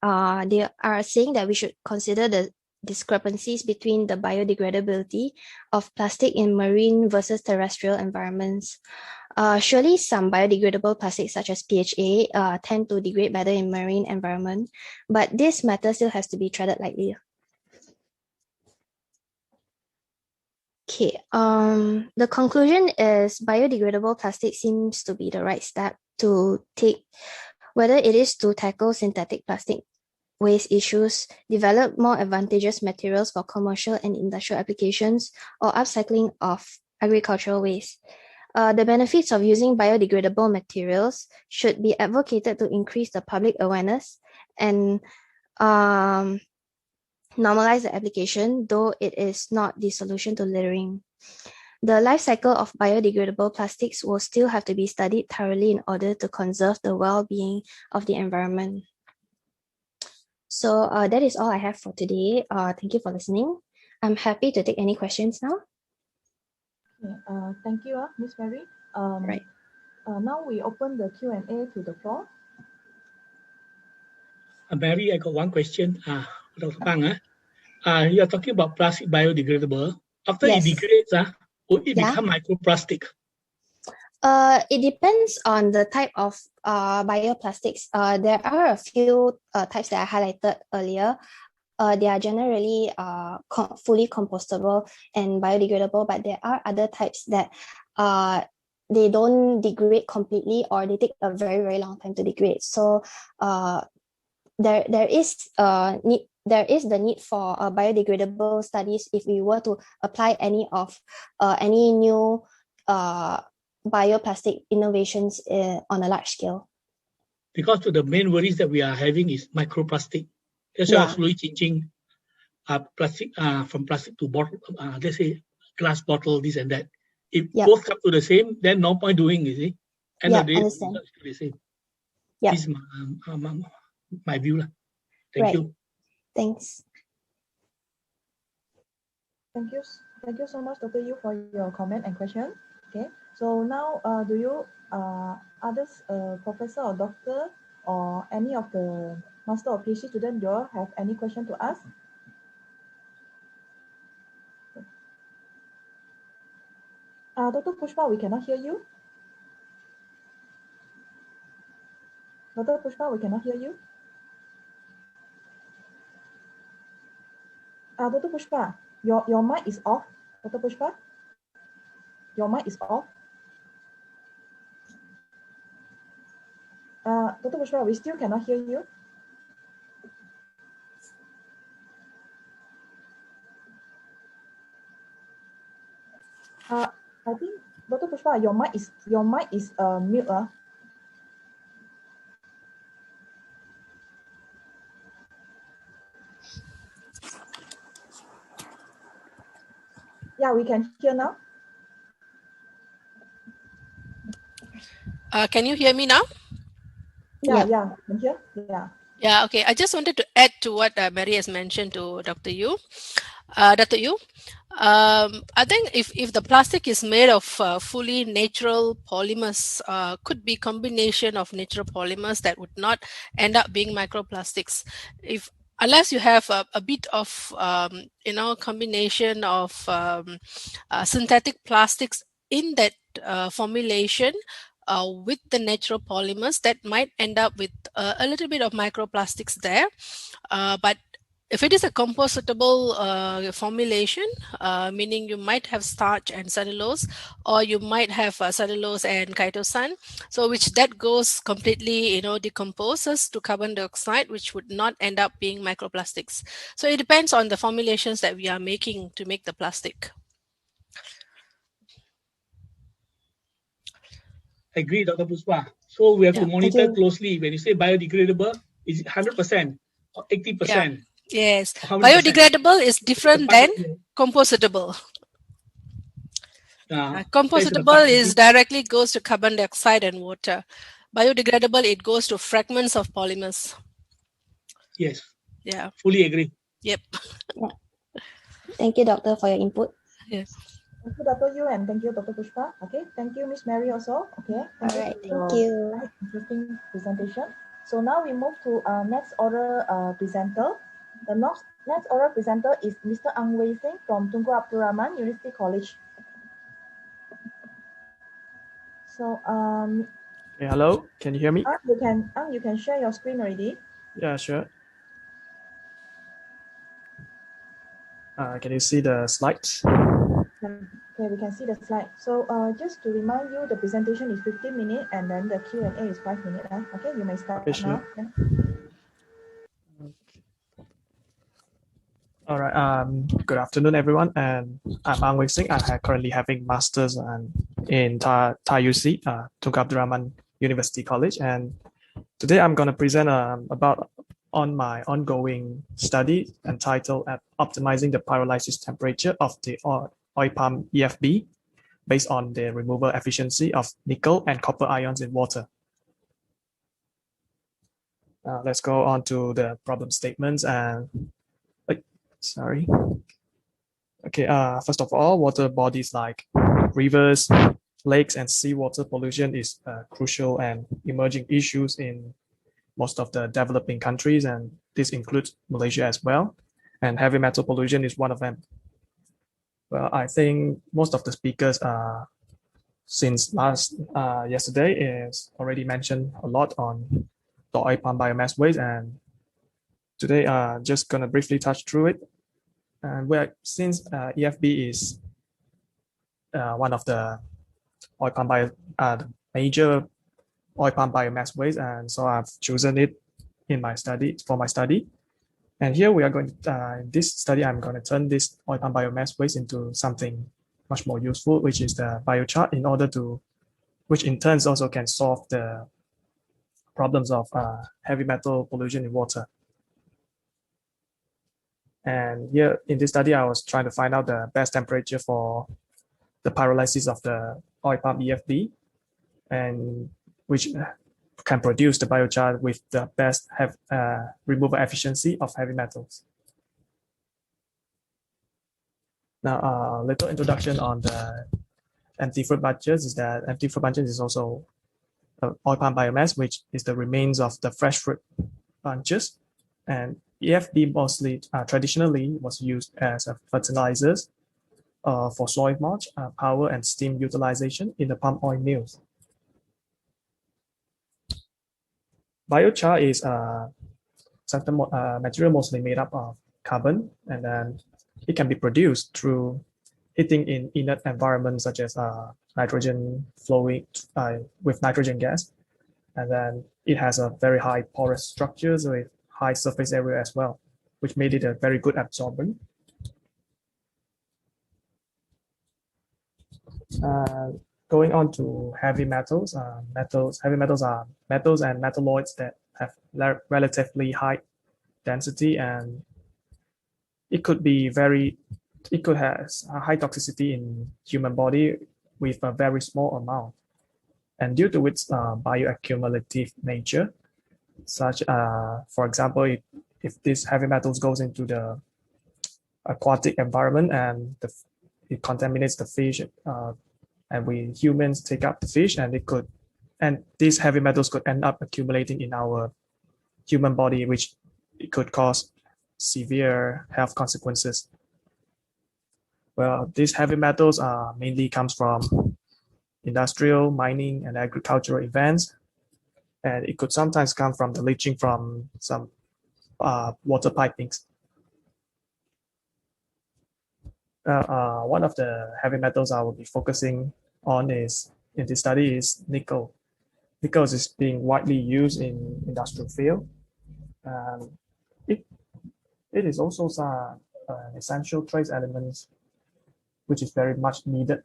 They are saying that we should consider the discrepancies between the biodegradability of plastic in marine versus terrestrial environments. Surely some biodegradable plastics such as PHA tend to degrade better in marine environment, but this matter still has to be treaded lightly. Okay, the conclusion is biodegradable plastic seems to be the right step to take, whether it is to tackle synthetic plastic waste issues, develop more advantageous materials for commercial and industrial applications, or upcycling of agricultural waste. The benefits of using biodegradable materials should be advocated to increase the public awareness and normalize the application, though it is not the solution to littering. The life cycle of biodegradable plastics will still have to be studied thoroughly in order to conserve the well-being of the environment. So that is all I have for today. Thank you for listening. I'm happy to take any questions now. Okay, thank you, Ms. Mary. Right. Now we open the Q&A to the floor. Mary, I got one question. Dr. Pang, you are talking about plastic biodegradable. After Yes. it degrades, will it Yeah. become microplastic? It depends on the type of bioplastics. There are a few types that I highlighted earlier. They are generally fully compostable and biodegradable, but there are other types that they don't degrade completely, or they take a very, very long time to degrade. So there is the need for biodegradable studies if we were to apply any new bioplastic innovations on a large scale. Because the main worries that we are having is microplastic. That's why I'm slowly changing plastic from plastic to bottle, let's say glass bottle, this and that. If both come to the same, then no point doing, you see. End of the day, it's the same. This is my view. Thank you. Thanks. Thank you so much, Dr. Yu, for your comment and question. Okay, so now do you others, professor or doctor or any of the master or PhD student, you all have any question to ask? Dr. Pushpa, we cannot hear you. Dr. Pushpa, we cannot hear you. Dr. Pushpa, your mic is off. Dr. Pushpa, your mic is off. Dr. Pushpa, we still cannot hear you. I think Dr. Pushpa, your mic is mute. Yeah, we can hear now. Can you hear me now? Yeah. Thank you. Yeah. Yeah, okay. I just wanted to add to what Mary has mentioned to Dr. Yu. Dr. Yu, I think if the plastic is made of fully natural polymers, could be combination of natural polymers that would not end up being microplastics. Unless you have a bit of combination of synthetic plastics in that formulation with the natural polymers, that might end up with a little bit of microplastics there. But if it is a compostable formulation, meaning you might have starch and cellulose, or you might have cellulose and chitosan, so which that goes completely, decomposes to carbon dioxide, which would not end up being microplastics. So it depends on the formulations that we are making to make the plastic. I agree, Dr. Pushpa. So we have to monitor closely. When you say biodegradable, is it 100% or 80%? Yes, biodegradable is different than compostable. Compostable is directly goes to carbon dioxide and water. Biodegradable, it goes to fragments of polymers. Yes. Yeah. Fully agree. Yep. Yeah. Thank you, Doctor, for your input. Yes. Thank you, Dr. Yu, and thank you, Dr. Pushpa. Okay, thank you, Miss Mary also. Okay, All right, thank you. Very interesting presentation. So now we move to our next oral presenter. The next oral presenter is Mr. Ang Wei Sing from Tunku Abdul Rahman University College. So hey, hello, can you hear me? You can share your screen already. Yeah, sure. Can you see the slides? Okay, we can see the slide. So just to remind you, the presentation is 15 minutes and then the Q&A is 5 minutes. Okay, you may start now. Yeah. All right. Good afternoon, everyone. And I'm Ang Wei Sing. I'm currently having masters in Thai UC, Tunku Abdul Rahman University College. And today I'm going to present about my ongoing study entitled Optimizing the Pyrolysis Temperature of the oil palm EFB based on the removal efficiency of nickel and copper ions in water. Let's go on to the problem statements and sorry. Okay, first of all, water bodies like rivers, lakes, and seawater pollution is crucial and emerging issues in most of the developing countries, and this includes Malaysia as well. And heavy metal pollution is one of them. Well, I think most of the speakers since yesterday is already mentioned a lot on the oil palm biomass waste, and today just gonna briefly touch through it. And since EFB is one of the oil palm major oil palm biomass waste, and so I've chosen it in my study for my study. And here we are going in this study, I'm going to turn this oil palm biomass waste into something much more useful, which is the biochar, which in turn also can solve the problems of heavy metal pollution in water. And here in this study, I was trying to find out the best temperature for the pyrolysis of the oil palm EFB, and which can produce the biochar with the best removal efficiency of heavy metals. Now, a little introduction on the empty fruit bunches is that empty fruit bunches is also oil palm biomass, which is the remains of the fresh fruit bunches. And EFB mostly traditionally was used as fertilizers for soil mulch, power and steam utilization in the palm oil mills. Biochar is a material mostly made up of carbon, and then it can be produced through heating in inert environments such as nitrogen flowing with nitrogen gas. And then it has a very high porous structures with high surface area as well, which made it a very good absorbent. Going on to heavy metals, heavy metals are metals and metalloids that have relatively high density, and it could have a high toxicity in human body with a very small amount. And due to its bioaccumulative nature, such, for example, if these heavy metals goes into the aquatic environment and it contaminates the fish, and we humans take up the fish, and these heavy metals could end up accumulating in our human body, which it could cause severe health consequences. Well, these heavy metals mainly comes from industrial, mining, and agricultural events, and it could sometimes come from the leaching from some water pipings. One of the heavy metals I will be focusing on in this study is nickel. Nickel is being widely used in industrial field. It is also an essential trace element, which is very much needed,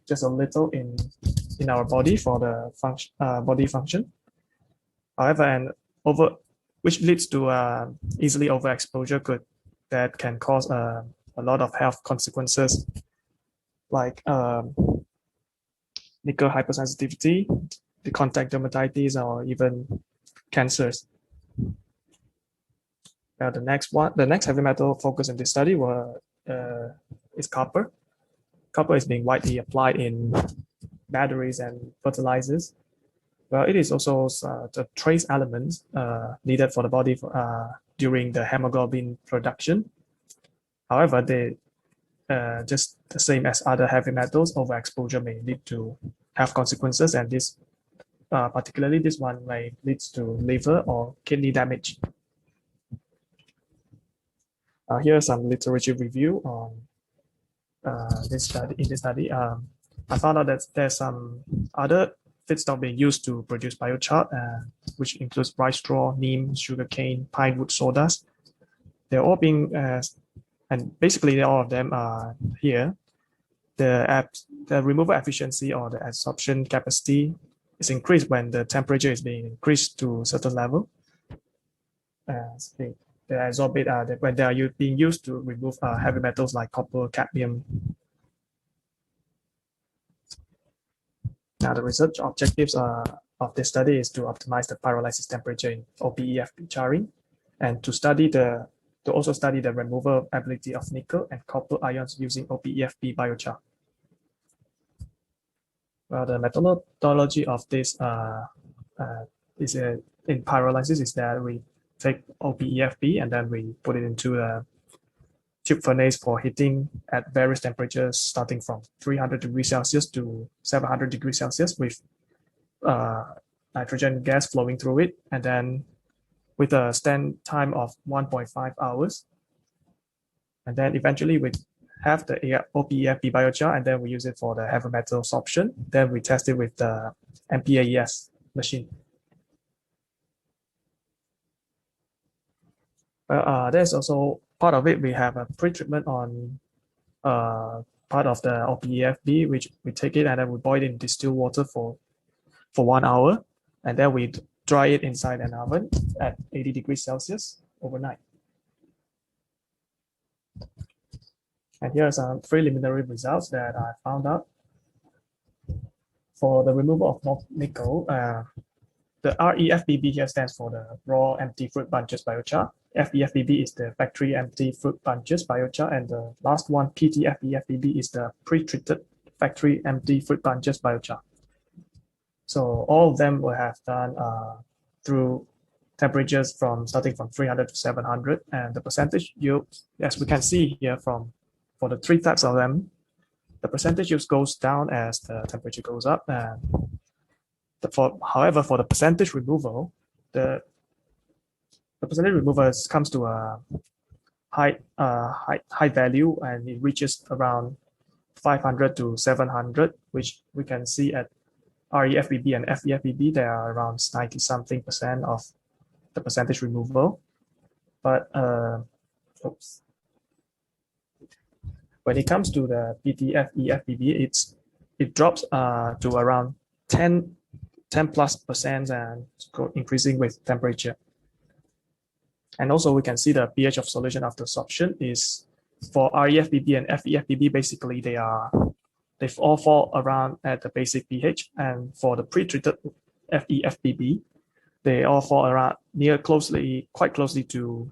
just a little in our body for the body function. However, which leads to easily overexposure that can cause a lot of health consequences, like nickel hypersensitivity, the contact dermatitis, or even cancers. Now, the next heavy metal focus in this study is copper. Copper is being widely applied in batteries and fertilizers. Well, it is also the trace element needed for the body during the hemoglobin production. However, they just the same as other heavy metals, overexposure may lead to health consequences, and particularly this one may lead to liver or kidney damage. Here's some literature review on this study. I found out that there's some other feedstock being used to produce biochar, which includes rice straw, neem, sugarcane, pine wood sawdust. They're all being, and basically all of them are here. The removal efficiency or the absorption capacity is increased when the temperature is being increased to a certain level. They absorb it when they are being used to remove heavy metals like copper, cadmium. Now, the research objectives of this study is to optimize the pyrolysis temperature in OPEFP charring, and to also study the removal ability of nickel and copper ions using OPEFP biochar. Well, the methodology of this in pyrolysis is that we take OPEFP and then we put it into a tube furnace for heating at various temperatures, starting from 300 degrees Celsius to 700 degrees Celsius, with nitrogen gas flowing through it, and then with a stand time of 1.5 hours. And then eventually we have the OPEFP biochar, and then we use it for the heavy metal sorption. Then we test it with the MPAES machine. There's also part of it. We have a pre-treatment on part of the OPEFP, which we take it and then we boil it in distilled water for 1 hour, and then we dry it inside an oven at 80 degrees Celsius overnight. And here are some preliminary results that I found out. For the removal of nickel, the REFBB here stands for the raw empty fruit bunches biochar. FEFBB is the factory empty fruit bunches biochar, and the last one, PTFEFBB, is the pre-treated factory empty fruit bunches biochar. So all of them will have done through temperatures starting from 300 to 700, and the percentage yield, as we can see here for the three types of them, the percentage yield goes down as the temperature goes up. And however, for the percentage removal, the percentage removal comes to a high value, and it reaches around 500 to 700, which we can see at REFBB and FEFBB. They are around 90-something% of the percentage removal. But when it comes to the PTFEFBB, it drops to around 10+% and increasing with temperature. And also we can see the pH of solution after sorption is for REFBB and FEFBB. Basically, they all fall around at the basic pH, and for the pre-treated FEFBB, they all fall around quite closely to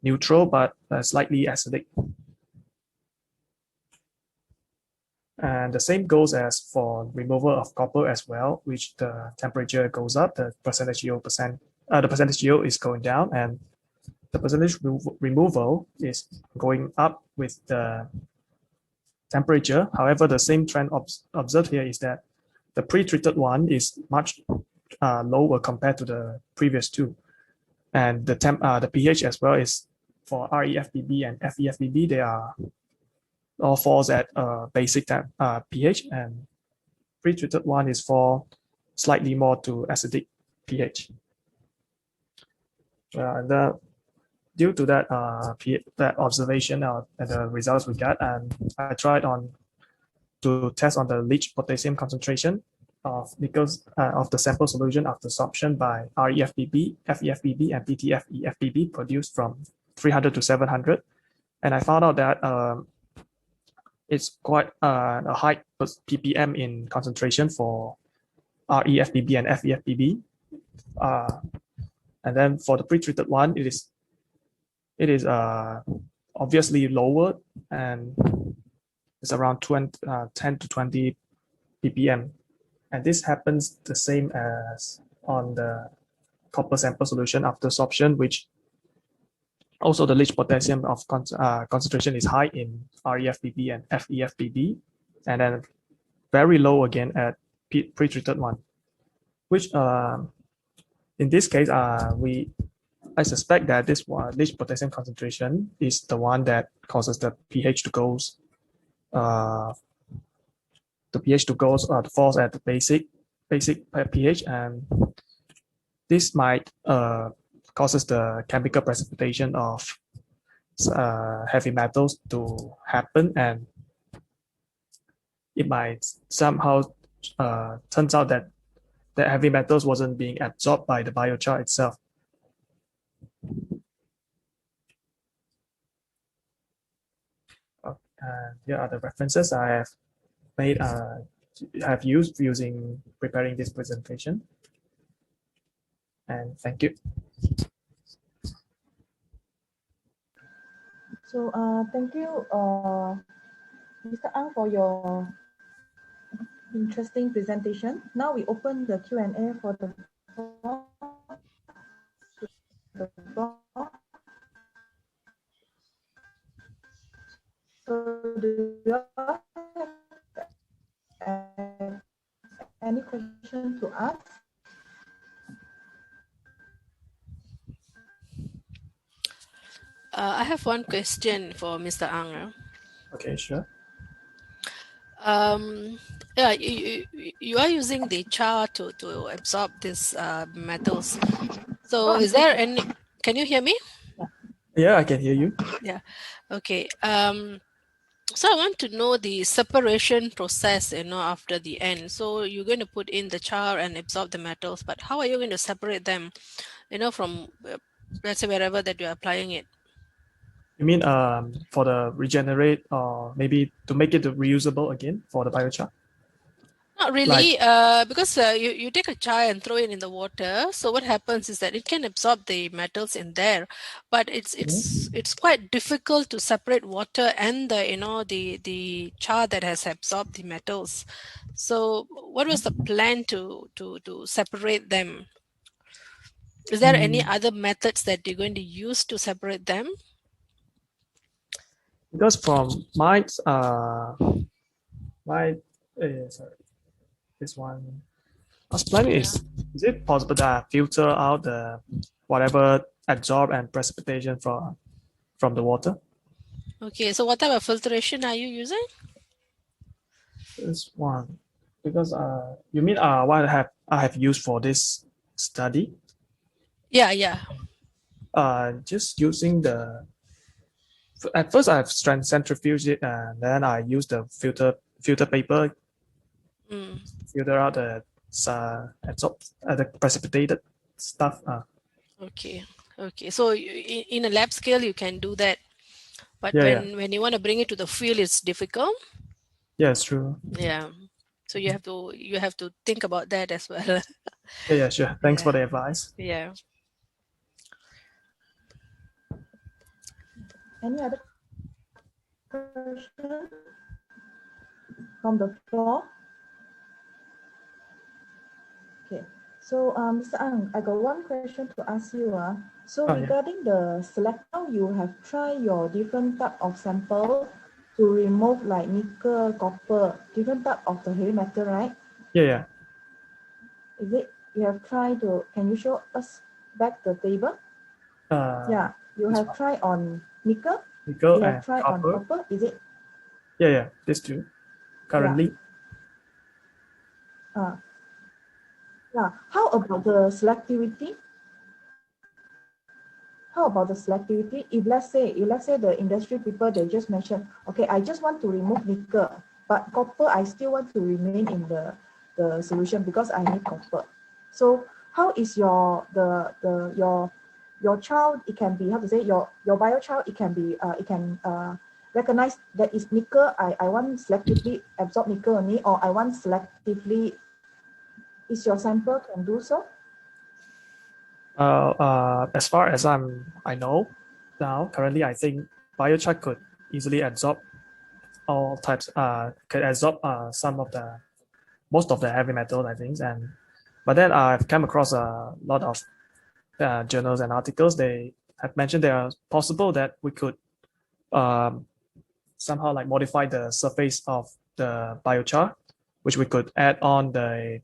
neutral, but slightly acidic. And the same goes as for removal of copper as well, which the temperature goes up, the percentage yield is going down, and the percentage removal is going up with the temperature. However, the same trend observed here is that the pre-treated one is much lower compared to the previous two. And the pH as well is for REFBB and FEFBB, they are all falls at basic pH, and pre-treated one is for slightly more to acidic pH. Due to that that observation and the results we got, and I tried to test on the leach potassium concentration of the sample solution after sorption by REFBB, FEFBB, and PTFE-FBB produced from 300 to 700, and I found out that it's quite a high ppm in concentration for REFBB and FEFBB, and then for the pre-treated one, it is obviously lower, and it's around 10 to 20 ppm, and this happens the same as on the copper sample solution after sorption, which also the leach potassium of concentration is high in REFBB and FEFBB, and then very low again at pre-treated one, which in this case I suspect that this leach potassium concentration is the one that causes the pH to goes falls at the basic pH, and this might causes the chemical precipitation of heavy metals to happen, and it might somehow turns out that the heavy metals wasn't being absorbed by the biochar itself. Here are the references I have used using preparing this presentation. And thank you. So thank you, Mr. Ang, for your interesting presentation. Now we open the Q&A for the floor. So do you have any question to ask? I have one question for Mr. Ang. Okay, sure. Yeah, you are using the char to absorb these metals. So is there any, can you hear me? Yeah, I can hear you. Yeah, okay. So I want to know the separation process, after the end. So you're going to put in the char and absorb the metals, but how are you going to separate them, from, let's say, wherever that you're applying it? You mean for the regenerate, or maybe to make it reusable again for the biochar? Not really, because you take a char and throw it in the water. So what happens is that it can absorb the metals in there, but it's quite difficult to separate water and the char that has absorbed the metals. So what was the plan to separate them? Is there any other methods that you're going to use to separate them? Because from my this one, I was planning is it possible to filter out the whatever absorb and precipitation from the water? Okay, so what type of filtration are you using? This one, because you mean what I have used for this study? Yeah. Just using the. At first, I've centrifuged it, and then I used the filter paper. Filter out the precipitated stuff. Okay. So in a lab scale, you can do that, but when you want to bring it to the field, it's difficult. Yeah, it's true. Yeah. So you have to think about that as well. Yeah, sure. Thanks for the advice. Yeah. Any other question from the floor? Okay, so Mr. Ang, I got one question to ask you. So regarding the select, now you have tried your different type of sample to remove like nickel, copper, different type of the heavy metal, right? Yeah. Is it, you have tried to, can you show us back the table? Yeah, you have tried on nickel, you have tried on copper, is it? Yeah, these two currently. Yeah, how about the selectivity? How about the selectivity? If let's say the industry people, they just mention, okay, I just want to remove nickel, but copper, I still want to remain in the solution because I need copper. So how is your child, it can be, how to say, your biochild, it can be, it can recognize that is nickel, I want selectively absorb nickel only, or I want selectively, is your sample can do so? As far as I know now, currently, I think biochar could easily absorb all types, could absorb most of the heavy metals, I think. But then I've come across a lot of journals and articles. They have mentioned there are possible that we could somehow like modify the surface of the biochar, which we could add on the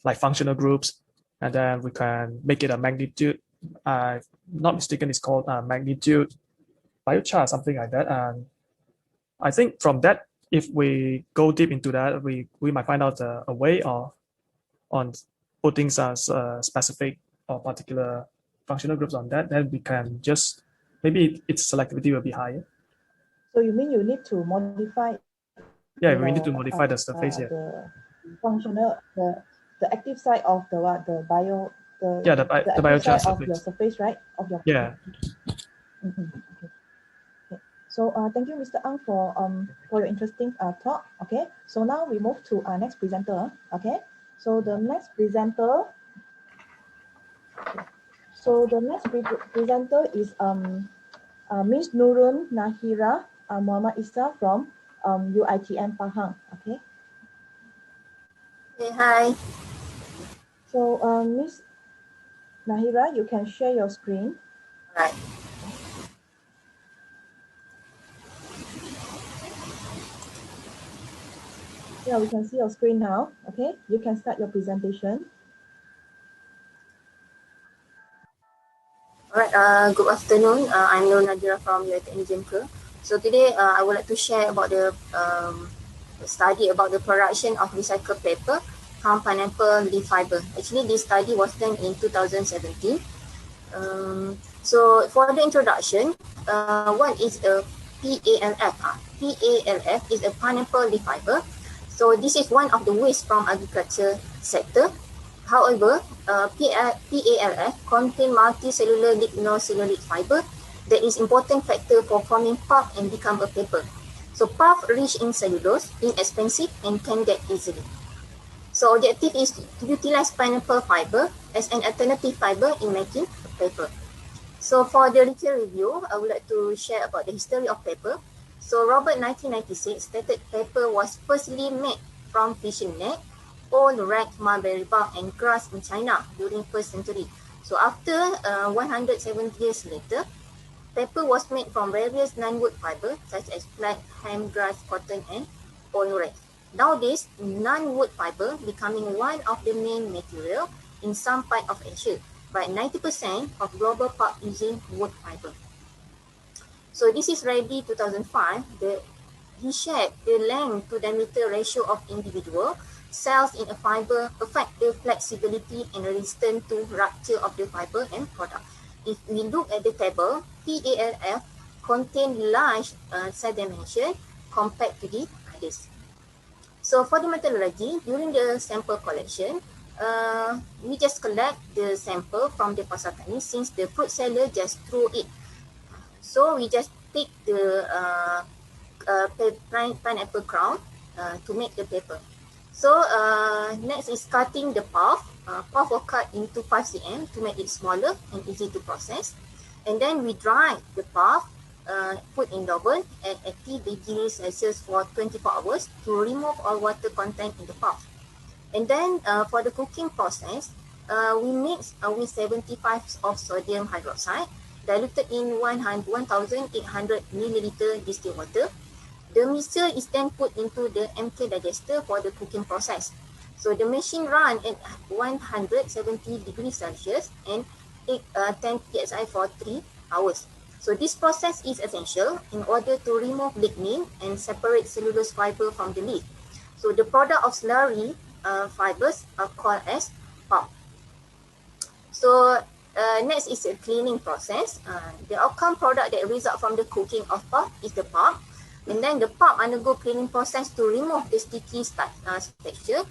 like functional groups, and then we can make it a magnitude. Not mistaken, it's called magnitude biochar, something like that. And I think from that, if we go deep into that, we might find out a way on putting some specific or particular functional groups on that. Then we can just maybe its selectivity will be higher. So you mean you need to modify? Yeah, we need to modify the surface. The functional, the active side of the what, the bio, the biochar side of your surface, right? Of your Okay. So thank you, Mr. Ang, for your interesting talk. Okay. So now we move to our next presenter. Okay. So the next presenter. So the next presenter is Ms. Nurun Nahira Muhammad Isa from UITM Pahang. Okay. Hey, hi. So Ms. Nahira, you can share your screen. Right. Yeah, we can see your screen now. Okay, you can start your presentation. All right. Good afternoon. I'm Nurun Nahira from UITM. So today I would like to share about the study about the production of recycled paper from pineapple leaf fiber. Actually, this study was done in 2017. So for the introduction, what is a PALF? PALF is a pineapple leaf fiber. So this is one of the waste from agriculture sector. However, PALF contain multicellular lignocellulosic fiber that is important factor for forming pulp and become a paper. So pulp rich in cellulose, inexpensive and can get easily. So objective is to utilize pineapple fiber as an alternative fiber in making paper. So for the literature review, I would like to share about the history of paper. So Robert 1996 stated paper was firstly made from fishing net, old rag, mulberry bark and grass in China during 1st century. So after 170 years later, paper was made from various non-wood fiber such as flax, hemp, grass, cotton and oil rag. Nowadays, non-wood fiber becoming one of the main material in some part of Asia, but 90% of global pulp using wood fiber. So this is ready 2005. He shared the length to diameter ratio of individual cells in a fiber affect the flexibility and resistance to rupture of the fiber and product. If we look at the table, PALF contain large cell dimension compared to the others. So for the methodology, during the sample collection, we just collect the sample from the pasar tani since the fruit seller just threw it. So we just take the pineapple crown to make the paper. So next is cutting the pulp. Pulp will cut into 5 cm to make it smaller and easy to process. And then we dry the pulp put in the oven at 80 degrees Celsius for 24 hours to remove all water content in the pulp. And then for the cooking process, we mix with 75 of sodium hydroxide diluted in 1,800 milliliter distilled water. The mixture is then put into the MK digester for the cooking process. So the machine runs at 170 degrees Celsius and 10 psi for 3 hours. So this process is essential in order to remove lignin and separate cellulose fiber from the leaf. So the product of slurry fibers are called as pulp. So next is a cleaning process. The outcome product that results from the cooking of pulp is the pulp. And then the pulp undergo cleaning process to remove the sticky texture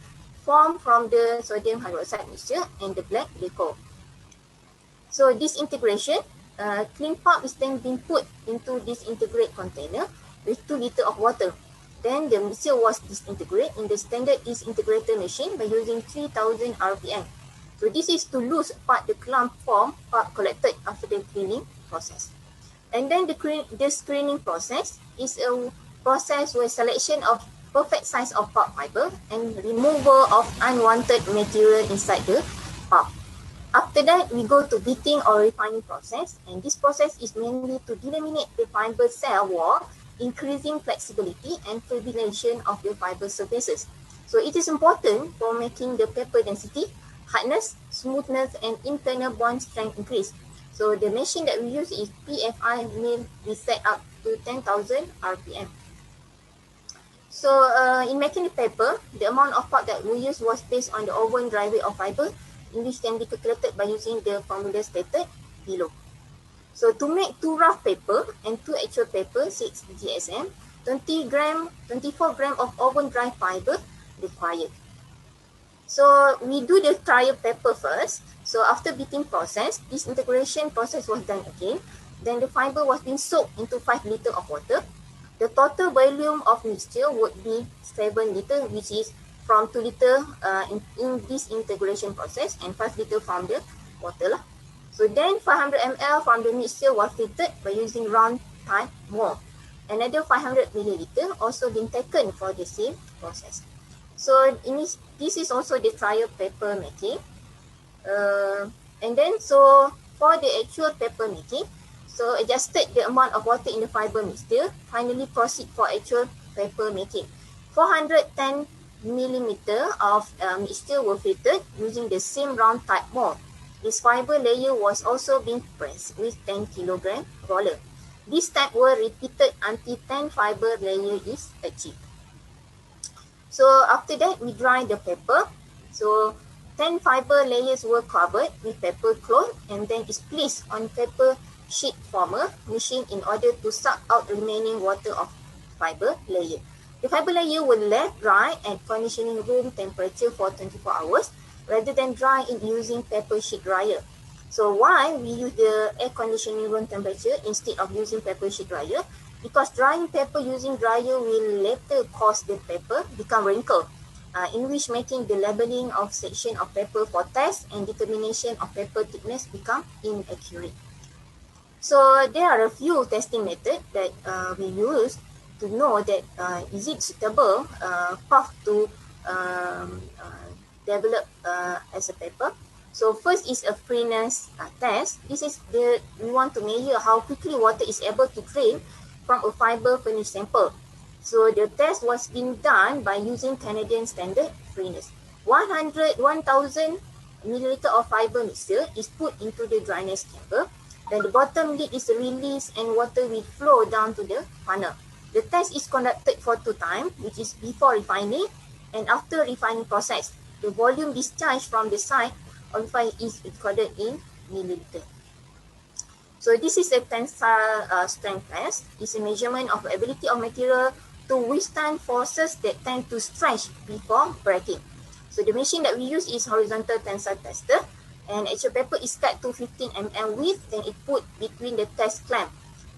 formed from the sodium hydroxide mixture and the black liquor. So this integration, clean pulp is then being put into this integrate container with 2 liters of water. Then the mixture was disintegrated in the standard disintegrator machine by using 3000 RPM. So this is to lose apart the clump form pulp collected after the cleaning process. And then the screening process is a process where selection of perfect size of pulp fiber and removal of unwanted material inside the pulp. After that, we go to beating or refining process, and this process is mainly to delaminate the fiber cell wall, increasing flexibility and fibrillation of the fiber surfaces. So it is important for making the paper density, hardness, smoothness, and internal bond strength increase. So the machine that we use is PFI mill. We set up to 10,000 RPM. So in making the paper, the amount of pulp that we use was based on the oven dry weight of fiber, in which can be calculated by using the formula stated below. So to make 2 rough paper and 2 actual paper, 6 GSM, 24 gram of oven dry fiber required. So we do the trial paper first. So after beating process, this integration process was done again. Then the fiber was being soaked into 5 liters of water. The total volume of mixture would be 7 liters, which is from 2 liters in this integration process and 5 liters from the water. So then 500 ml from the mixture was filtered by using round type mold. Another 500 milliliter also been taken for the same process. So this is also the trial paper making. And then so for the actual paper making, so adjusted the amount of water in the fiber mixture, finally proceed for actual paper making. 410 millimeter of mixture were filtered using the same round type mold. This fiber layer was also being pressed with 10 kilogram roller. This step were repeated until 10 fiber layer is achieved. So after that, we dry the paper. So 10 fiber layers were covered with paper cloth and then is placed on paper sheet former machine in order to suck out remaining water of fiber layer. The fiber layer will left dry at conditioning room temperature for 24 hours rather than dry in using paper sheet dryer. So why we use the air conditioning room temperature instead of using paper sheet dryer? Because drying paper using dryer will later cause the paper become wrinkled, in which making the labeling of section of paper for test and determination of paper thickness become inaccurate. So there are a few testing methods that we use to know that is it suitable pulp to develop as a paper. So first is a Freelance test. This is we want to measure how quickly water is able to drain from a fiber finished sample. So the test was being done by using Canadian standard Freelance. 1,000 milliliter of fiber mixture is put into the dryness chamber. Then the bottom lid is released and water will flow down to the funnel. The test is conducted for 2 times, which is before refining and after refining process. The volume discharged from the site of refine is recorded in milliliter. So this is a tensile strength test. It's a measurement of the ability of material to withstand forces that tend to stretch before breaking. So the machine that we use is horizontal tensile tester, and actual paper is cut to 15 mm width, then it put between the test clamp.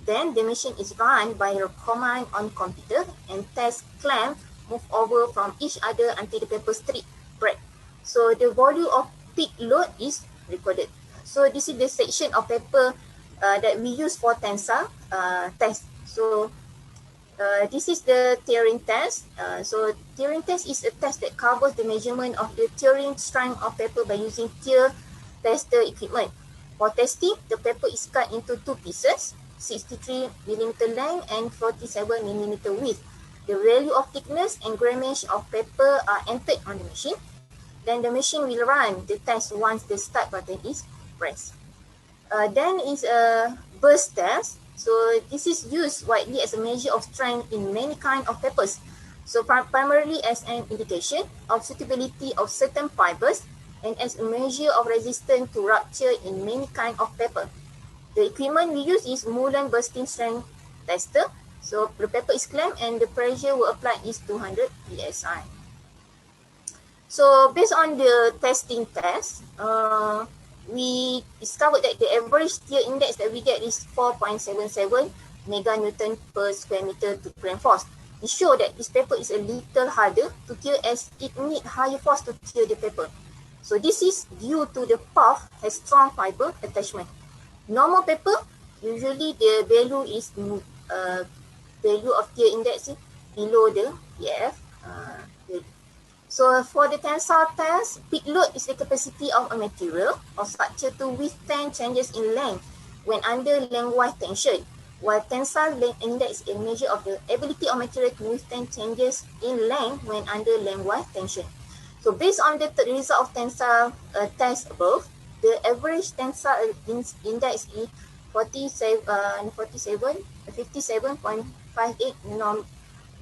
Then the machine is run by a command on computer and test clamp move over from each other until the paper strip break. So the volume of peak load is recorded. So this is the section of paper that we use for tensile test. So this is the tearing test. So tearing test is a test that covers the measurement of the tearing strength of paper by using tear tester equipment. For testing, the paper is cut into two pieces, 63 mm length and 47 mm width. The value of thickness and grammage of paper are entered on the machine. Then the machine will run the test once the start button is pressed. Then is a burst test. So this is used widely as a measure of strength in many kinds of papers. So primarily as an indication of suitability of certain fibers and as a measure of resistance to rupture in many kinds of paper. The equipment we use is Mullen bursting strength tester. So the paper is clamped and the pressure we apply is 200 psi. So based on the testing test, we discovered that the average tear index that we get is 4.77 meganewton per square meter to gram force. It shows that this paper is a little harder to tear as it needs higher force to tear the paper. So this is due to the pulp has strong fiber attachment. Normal paper, usually the value is value of tear index below the PF. So for the tensile test, peak load is the capacity of a material or structure to withstand changes in length when under lengthwise tension, while tensile index is a measure of the ability of material to withstand changes in length when under lengthwise tension. So based on the result of tensile test above, the average tensile index is 57.58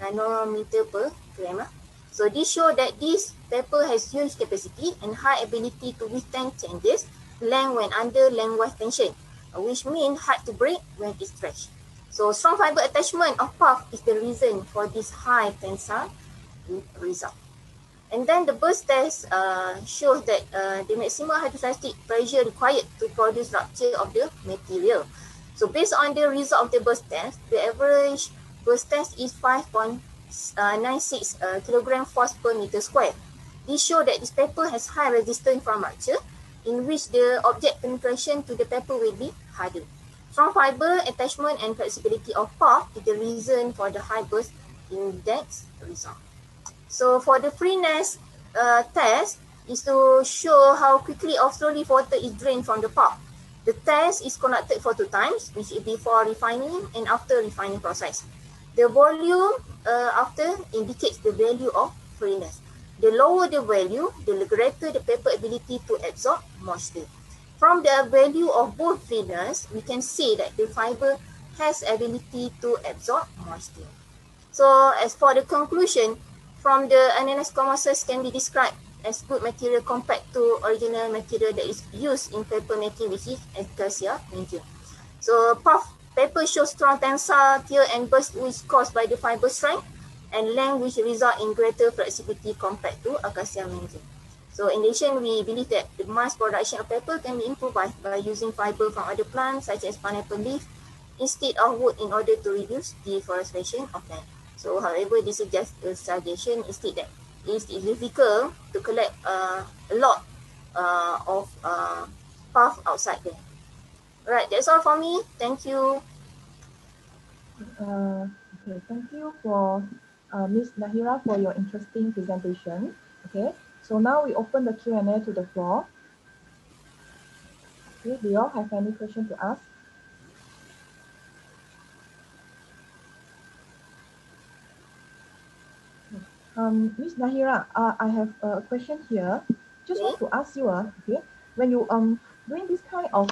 nanometer per gram. So this shows that this paper has huge capacity and high ability to withstand changes length when under lengthwise tension, which means hard to break when it's stretched. So strong fiber attachment of pulp is the reason for this high tensile result. And then the burst test shows that the maximum hydrostatic pressure required to produce rupture of the material. So based on the result of the burst test, the average burst test is 5.96 kilogram force per meter square. This shows that this paper has high resistance from rupture, in which the object penetration to the paper will be harder. Strong fiber attachment and flexibility of pulp is the reason for the high burst index result. So for the freeness test is to show how quickly or slowly water is drained from the pulp. The test is conducted for 2 times, which is before refining and after refining process. The volume after indicates the value of freeness. The lower the value, the greater the paper ability to absorb moisture. From the value of both freeness, we can see that the fiber has ability to absorb moisture. So as for the conclusion, from the analyzed commerces can be described as good material compared to original material that is used in paper making, which is acacia medium. So puff paper shows strong tensile, tear and burst which caused by the fiber strength and length which result in greater flexibility compared to acacia medium. So in addition, we believe that the mass production of paper can be improved by using fiber from other plants such as pineapple leaf instead of wood in order to reduce deforestation of land. So however, this is just a suggestion instead that it is difficult to collect a lot of puff outside there. Right, that's all for me. Thank you. Okay, thank you for Ms. Nahira for your interesting presentation. Okay, so now we open the Q&A to the floor. Okay, do you all have any question to ask? Ms. Nahira, I have a question here. Just want to ask you, okay, when you doing this kind of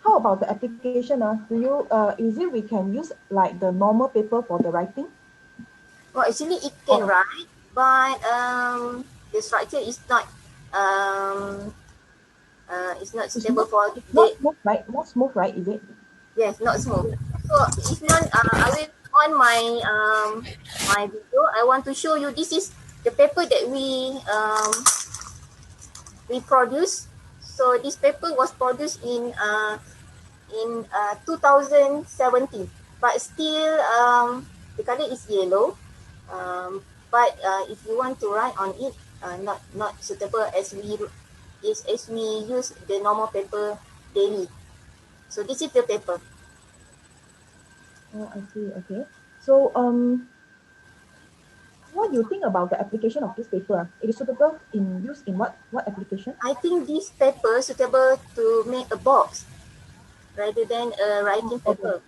how about the application? Do you is it we can use like the normal paper for the writing? Well, actually it can write, but the structure is not suitable for not smooth, right? Not smooth, right? Is it? Yes, not smooth. So if not, I will on my my video. I want to show you this is the paper that we produce. So this paper was produced in 2017, but still the color is yellow. But if you want to write on it, not suitable as we use the normal paper daily. So this is the paper. Oh, I see. Okay. So, what do you think about the application of this paper? It is suitable in use in what application? I think this paper suitable to make a box rather than a writing Okay. paper.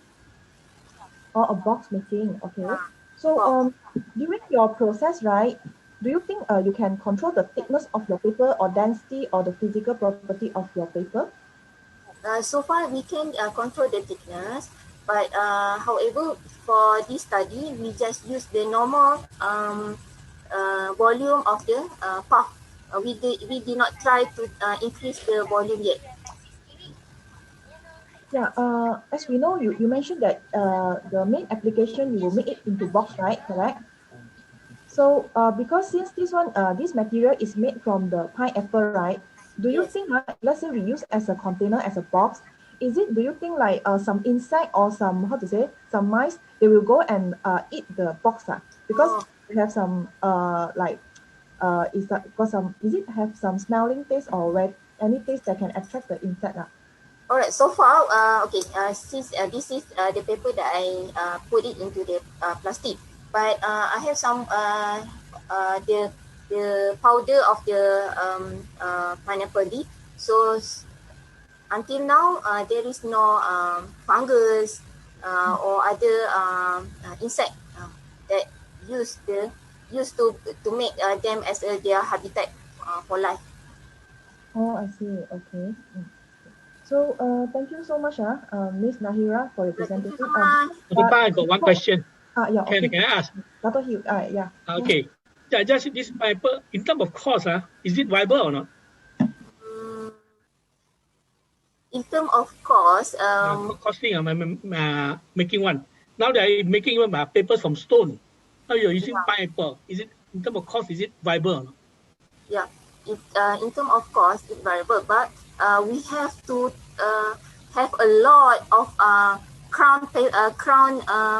Or a box making. Okay. Ah, So, box. during your process, right, do you think you can control the thickness of your paper or density or the physical property of your paper? So far, we can control the thickness, but however, for this study, we just use the normal volume of the puff. We did not try to increase the volume yet. Yeah, as we know, you mentioned that the main application, you will make it into box, right? Correct? So, because since this material is made from the pineapple, right? Do you Yes. think, if let's say we use as a container, as a box, do you think like some insect or some, how to say, some mice, they will go and eat the box? Because Oh, we have some, is it have some smelling taste or any taste that can attract the insect? all right. So far, okay. Since this is the paper that I put it into the plastic, but I have some the powder of the pineapple leaf. So until now, there is no fungus or other insect that used to make them as their habitat for life. Oh, I see. Okay. So, thank you so much, Miss Nahira, for your Thank you presentation. so much. Dr. Pa, I got one Before, question. yeah, okay. Can I ask? Dr. Hugh, yeah. Okay. Just this paper, in terms of cost, is it viable or not? In terms of cost, Costing, making one. Now they are making papers from stone. Now you're using yeah, pineapple. Is it, in terms of cost, is it viable or not? yeah. In terms of cost, it's variable, but we have to have a lot of crown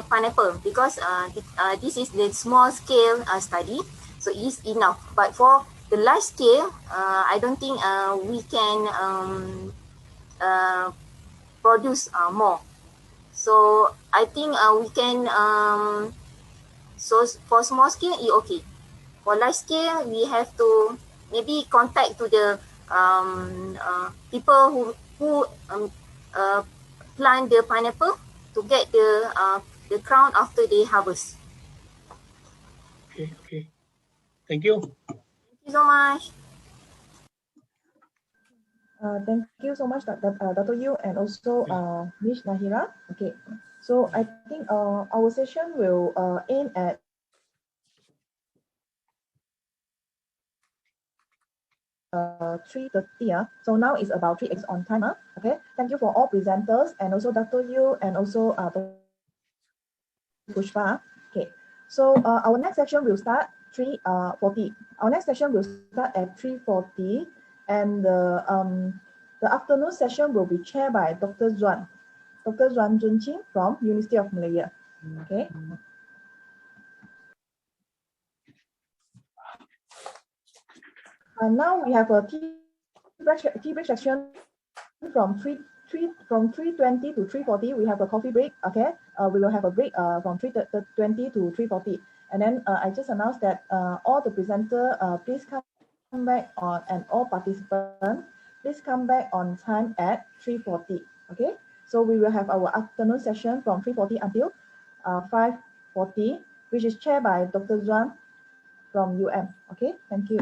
pineapple because this is the small scale study, so it's enough. But for the large scale, I don't think we can produce more. So I think we can. So for small scale, it's okay. For large scale, we have to maybe contact to the people who plant the pineapple to get the crown after they harvest. Okay. Thank you. Thank you so much. Thank you so much, Dr. Yu, and also Miss Nahira. Okay. So I think our session will end at 3:30. So now it's about 3 on time. Okay. Thank you for all presenters and also Dr. Yu and also Dr. Pushpa. Okay. So our next session will start 3:40. Our next session will start at 3:40, and the afternoon session will be chaired by Dr. Zuan Junqing from University of Malaysia. Okay. Now we have a tea break section from 3:20 to 3:40. We have a coffee break. Okay. We will have a break from 3:20 to 3:40. And then I just announced that all the presenter please come back on, and all participants please come back on time at 3:40. Okay. So we will have our afternoon session from 3:40 until 5:40, which is chaired by Dr. Zhuang from UM. Okay. Thank you.